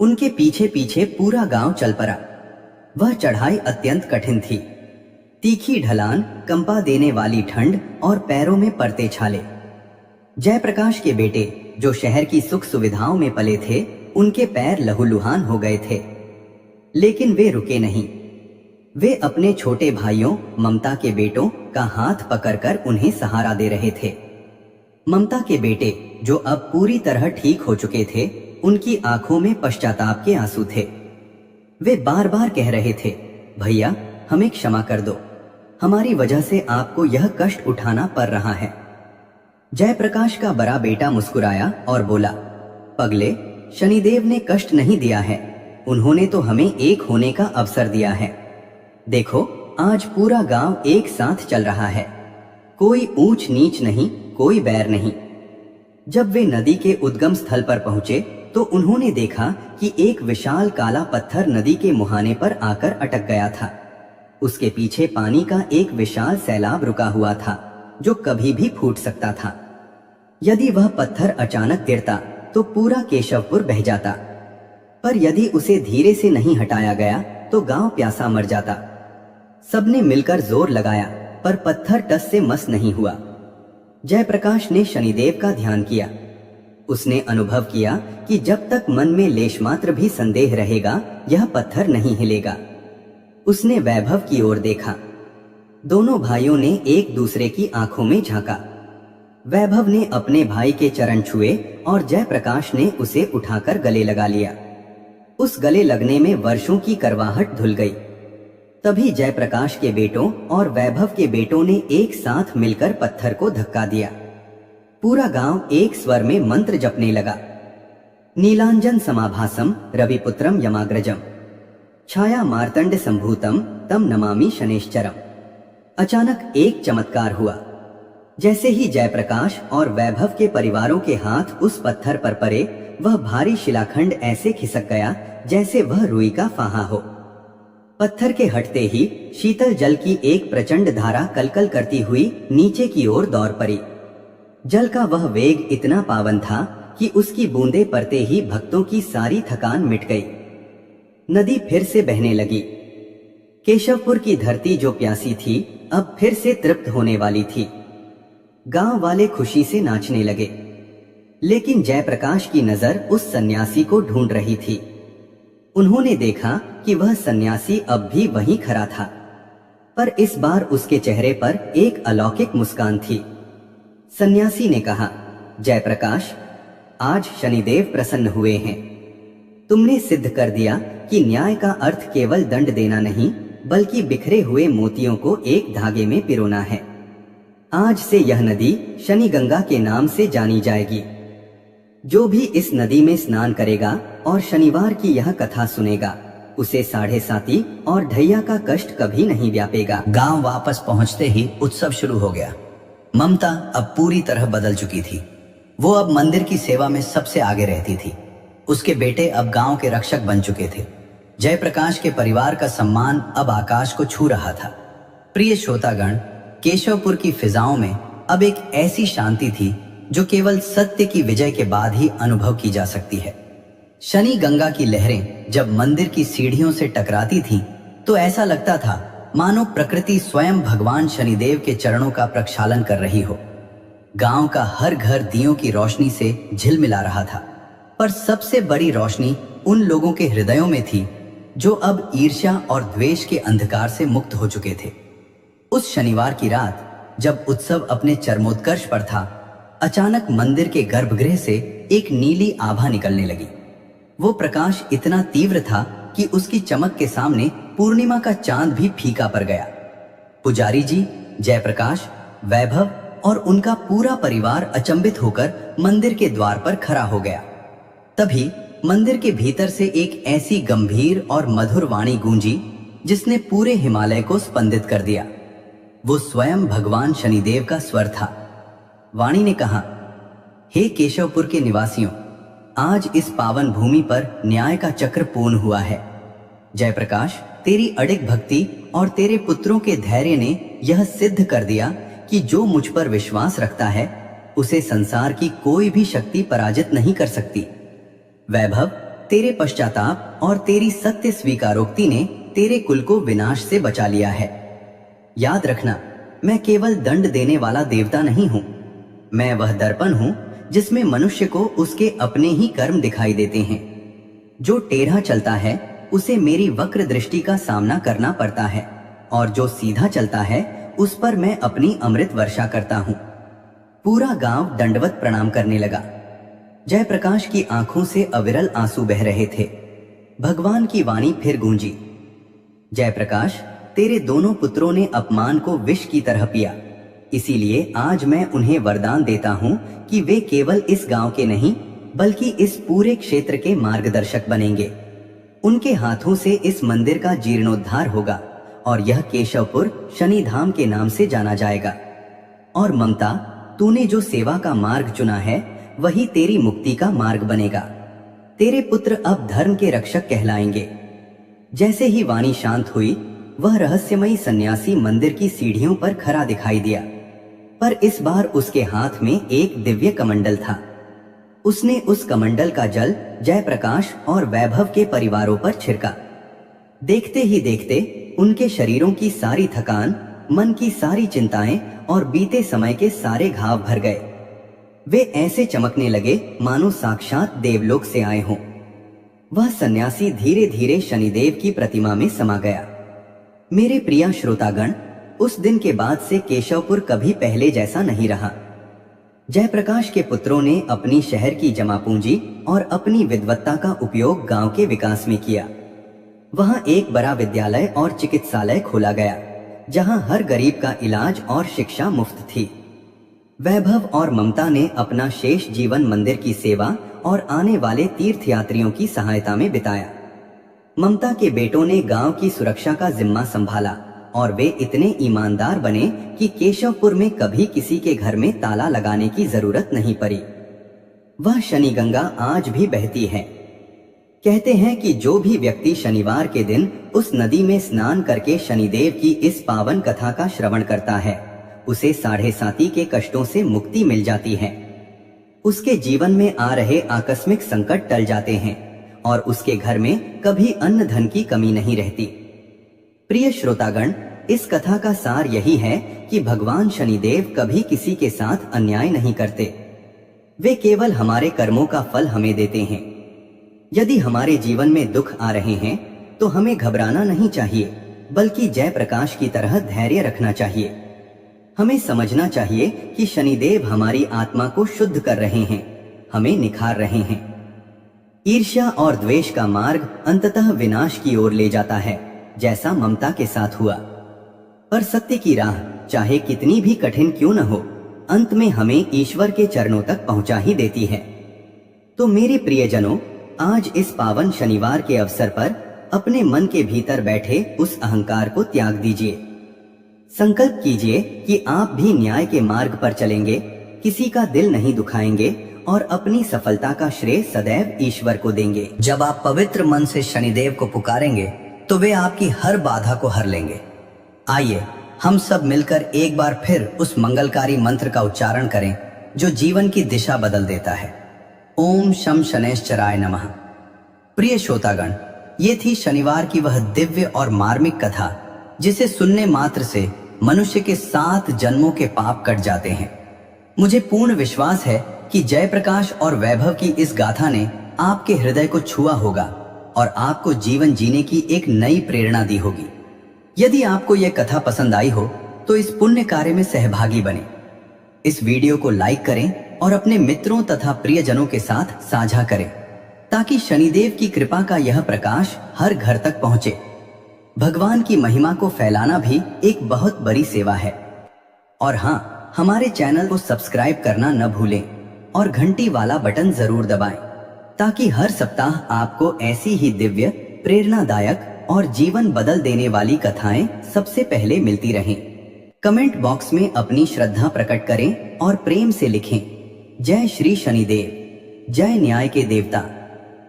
उनके पीछे पीछे पूरा गांव चल पड़ा। वह चढ़ाई अत्यंत कठिन थी। तीखी ढलान, कंपा देने वाली ठंड और पैरों में पड़ते छाले। जयप्रकाश के बेटे जो शहर की सुख सुविधाओं में पले थे, उनके पैर लहूलुहान हो गए थे, लेकिन वे रुके नहीं। वे अपने छोटे भाइयों ममता के बेटों का हाथ पकड़कर उन्हें सहारा दे रहे थे। ममता के बेटे जो अब पूरी तरह ठीक हो चुके थे, उनकी आंखों में पश्चाताप के आंसू थे। वे बार बार कह रहे थे, भैया, हमें क्षमा कर दो, हमारी वजह से आपको यह कष्ट उठाना पड़ रहा है। जयप्रकाश का बड़ा बेटा मुस्कुराया और बोला, पगले, शनिदेव ने कष्ट नहीं दिया है, उन्होंने तो हमें एक होने का अवसर दिया है। देखो, आज पूरा गांव एक साथ चल रहा है, कोई ऊंच नीच नहीं, कोई बैर नहीं। जब वे नदी के उद्गम स्थल पर पहुंचे तो उन्होंने देखा कि एक विशाल काला पत्थर नदी के मुहाने पर आकर अटक गया था। उसके पीछे पानी का एक विशाल सैलाब रुका हुआ था जो कभी भी फूट सकता था। यदि वह पत्थर अचानक गिरता तो पूरा केशवपुर बह जाता, पर यदि उसे धीरे से नहीं हटाया गया तो गांव प्यासा मर जाता। सबने मिलकर जोर लगाया, पर पत्थर टस से मस नहीं हुआ। जयप्रकाश ने शनिदेव का ध्यान किया। उसने अनुभव किया कि जब तक मन में लेश मात्र भी संदेह रहेगा, यह पत्थर नहीं हिलेगा। उसने वैभव की ओर देखा। दोनों भाइयों ने एक दूसरे की आंखों में झांका। वैभव ने अपने भाई के चरण छुए और जयप्रकाश ने उसे उठाकर गले लगा लिया। उस गले लगने में वर्षों की करवाहट धुल गई। तभी जयप्रकाश के बेटों और वैभव के बेटों ने एक साथ मिलकर पत्थर को धक्का दिया। पूरा गांव एक स्वर में मंत्र जपने लगा। नीलांजन समाभासम रविपुत्रम यमाग्रजम छाया मार्तंड संभूतम तम नमामि शनेश्चरम। अचानक एक चमत्कार हुआ। जैसे ही जयप्रकाश और वैभव के परिवारों के हाथ उस पत्थर पर पड़े, वह भारी शिलाखंड ऐसे खिसक गया जैसे वह रुई का फाहा हो। पत्थर के हटते ही शीतल जल की एक प्रचंड धारा कलकल करती हुई नीचे की ओर दौड़ पड़ी। जल का वह वेग इतना पावन था कि उसकी बूंदें पड़ते ही भक्तों की सारी थकान मिट गई। नदी फिर से बहने लगी। केशवपुर की धरती जो प्यासी थी, अब फिर से तृप्त होने वाली थी। गांव वाले खुशी से नाचने लगे, लेकिन जयप्रकाश की नजर उस सन्यासी को ढूंढ रही थी। उन्होंने देखा कि वह सन्यासी अब भी वहीं खड़ा था, पर इस बार उसके चेहरे पर एक अलौकिक मुस्कान थी। सन्यासी ने कहा, जयप्रकाश, आज शनिदेव प्रसन्न हुए हैं। तुमने सिद्ध कर दिया कि न्याय का अर्थ केवल दंड देना नहीं, बल्कि बिखरे हुए मोतियों को एक धागे में पिरोना है। आज से यह नदी शनि गंगा के नाम से जानी जाएगी। जो भी इस नदी में स्नान करेगा और शनिवार की यह कथा सुनेगा, उसे साढ़े साती और ढैया का कष्ट कभी नहीं व्यापेगा। गांव वापस पहुंचते ही उत्सव शुरू हो गया। ममता अब पूरी तरह बदल चुकी थी। वो अब मंदिर की सेवा में सबसे आगे रहती थी। उसके बेटे अब गांव के रक्षक बन चुके थे। जयप्रकाश के परिवार का सम्मान अब आकाश को छू रहा था। प्रिय श्रोतागण, केशवपुर की फिजाओं में अब एक ऐसी शांति थी जो केवल सत्य की विजय के बाद ही अनुभव की जा सकती है। शनि गंगा की लहरें जब मंदिर की सीढ़ियों से टकराती थीं, तो ऐसा लगता था मानो प्रकृति स्वयं भगवान शनिदेव के चरणों का प्रक्षालन कर रही हो। गांव का हर घर दियों की रोशनी से झिलमिला रहा था, पर सबसे बड़ी रोशनी उन लोगों के हृदयों में थी जो अब ईर्ष्या और द्वेष के अंधकार से मुक्त हो चुके थे। उस शनिवार की रात जब उत्सव अपने चरमोत्कर्ष पर था, अचानक मंदिर के गर्भगृह से एक नीली आभा निकलने लगी। वो प्रकाश इतना तीव्र था कि उसकी चमक के सामने पूर्णिमा का चांद भी फीका पड़ गया। पुजारी जी, जयप्रकाश, वैभव और उनका पूरा परिवार अचंभित होकर मंदिर के द्वार पर खड़ा हो गया। तभी मंदिर के भीतर से एक ऐसी गंभीर और मधुर वाणी गूंजी जिसने पूरे हिमालय को स्पंदित कर दिया। वो स्वयं भगवान शनिदेव का स्वर था। वाणी ने कहा, हे केशवपुर के निवासियों, आज इस पावन भूमि पर न्याय का चक्र पूर्ण हुआ है। जयप्रकाश, तेरी अडिग भक्ति और तेरे पुत्रों के धैर्य ने यह सिद्ध कर दिया कि जो मुझ पर विश्वास रखता है, उसे संसार की कोई भी शक्ति पराजित नहीं कर सकती। वैभव, तेरे पश्चाताप और तेरी सत्य स्वीकारोक्ति ने तेरे कुल को विनाश से बचा लिया है। याद रखना, मैं केवल दंड देने वाला देवता नहीं हूं। मैं वह दर्पण हूं जिसमें मनुष्य को उसके अपने ही कर्म दिखाई देते हैं। जो टेढ़ा चलता है उसे मेरी वक्र दृष्टि का सामना करना पड़ता है, और जो सीधा चलता है उस पर मैं अपनी अमृत वर्षा करता हूं। पूरा गांव दंडवत प्रणाम करने लगा। जयप्रकाश की आंखों से अविरल आंसू बह रहे थे। भगवान की वाणी फिर गूंजी, जयप्रकाश, तेरे दोनों पुत्रों ने अपमान को विष की तरह पिया, इसीलिए आज मैं उन्हें वरदान देता हूं कि वे केवल इस गांव के नहीं बल्कि इस पूरे क्षेत्र के मार्गदर्शक बनेंगे। उनके हाथों से इस मंदिर का जीर्णोद्धार होगा और यह केशवपुर शनिधाम के नाम से जाना जाएगा। और ममता, तूने जो सेवा का मार्ग चुना है वही तेरी मुक्ति का मार्ग बनेगा। तेरे पुत्र अब धर्म के रक्षक कहलाएंगे। जैसे ही वाणी शांत हुई, वह रहस्यमयी सन्यासी मंदिर की सीढ़ियों पर खड़ा दिखाई दिया, पर इस बार उसके हाथ में एक दिव्य कमंडल था। उसने उस कमंडल का जल जयप्रकाश और वैभव के परिवारों पर छिड़का। देखते ही देखते उनके शरीरों की सारी थकान, मन की सारी चिंताएं और बीते समय के सारे घाव भर गए। वे ऐसे चमकने लगे मानो साक्षात देवलोक से आए हों। वह सन्यासी धीरे धीरे शनिदेव की प्रतिमा में समा गया। मेरे प्रिय श्रोतागण, उस दिन के बाद से केशवपुर कभी पहले जैसा नहीं रहा। जयप्रकाश के पुत्रों ने अपनी शहर की जमा पूंजी और अपनी विद्वत्ता का उपयोग गांव के विकास में किया। वहां एक बड़ा विद्यालय और चिकित्सालय खोला गया, जहां हर गरीब का इलाज और शिक्षा मुफ्त थी। वैभव और ममता ने अपना शेष जीवन मंदिर की सेवा और आने वाले तीर्थयात्रियों की सहायता में बिताया। ममता के बेटों ने गांव की सुरक्षा का जिम्मा संभाला और वे इतने ईमानदार बने कि केशवपुर में कभी किसी के घर में ताला लगाने की जरूरत नहीं पड़ी। वह शनि गंगा आज भी बहती है। कहते हैं कि जो भी व्यक्ति शनिवार के दिन उस नदी में स्नान करके शनिदेव की इस पावन कथा का श्रवण करता है, उसे 7.5 के कष्टों से मुक्ति मिल जाती है। उसके जीवन में आ रहे आकस्मिक संकट टल जाते हैं और उसके घर में कभी अन्न धन की कमी नहीं रहती। प्रिय श्रोतागण, इस कथा का सार यही है कि भगवान शनिदेव कभी किसी के साथ अन्याय नहीं करते। वे केवल हमारे कर्मों का फल हमें देते हैं। यदि हमारे जीवन में दुख आ रहे हैं तो हमें घबराना नहीं चाहिए, बल्कि जयप्रकाश की तरह धैर्य रखना चाहिए। हमें समझना चाहिए कि शनिदेव हमारी आत्मा को शुद्ध कर रहे हैं, हमें निखार रहे हैं। ईर्ष्या और द्वेष का मार्ग अंततः विनाश की ओर ले जाता है, जैसा ममता के साथ हुआ। पर सत्य की राह चाहे कितनी भी कठिन क्यों न हो, अंत में हमें ईश्वर के चरणों तक पहुंचा ही देती है। तो मेरे प्रियजनों, आज इस पावन शनिवार के अवसर पर अपने मन के भीतर बैठे उस अहंकार को त्याग दीजिए। संकल्प कीजिए कि आप भी न्याय के मार्ग पर चलेंगे, किसी का दिल नहीं दुखाएंगे और अपनी सफलता का श्रेय सदैव ईश्वर को देंगे। जब आप पवित्र मन से शनिदेव को पुकारेंगे तो वे आपकी हर बाधा को हर लेंगे। आइए हम सब मिलकर एक बार फिर उस मंगलकारी मंत्र का उच्चारण करें जो जीवन की दिशा बदल देता है। ओम शम शनैश्चराय नमः। प्रिय श्रोतागण, ये थी शनिवार की वह दिव्य और मार्मिक कथा जिसे सुनने मात्र से मनुष्य के 7 जन्मों के पाप कट जाते हैं। मुझे पूर्ण विश्वास है कि जयप्रकाश और वैभव की इस गाथा ने आपके हृदय को छुआ होगा और आपको जीवन जीने की एक नई प्रेरणा दी होगी। यदि आपको यह कथा पसंद आई हो तो इस पुण्य कार्य में सहभागी बने। इस वीडियो को लाइक करें और अपने मित्रों तथा प्रियजनों के साथ साझा करें ताकि शनिदेव की कृपा का यह प्रकाश हर घर तक पहुंचे। भगवान की महिमा को फैलाना भी एक बहुत बड़ी सेवा है। और हाँ, हमारे चैनल को सब्सक्राइब करना न भूलें और घंटी वाला बटन जरूर दबाएं ताकि हर सप्ताह आपको ऐसी ही दिव्य, प्रेरणादायक और जीवन बदल देने वाली कथाएं सबसे पहले मिलती रहें। कमेंट बॉक्स में अपनी श्रद्धा प्रकट करें और प्रेम से लिखें, जय श्री शनिदेव, जय न्याय के देवता।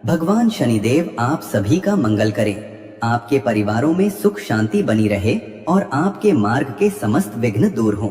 भगवान शनिदेव आप सभी का मंगल करें, आपके परिवारों में सुख शांति बनी रहे और आपके मार्ग के समस्त विघ्न दूर हों।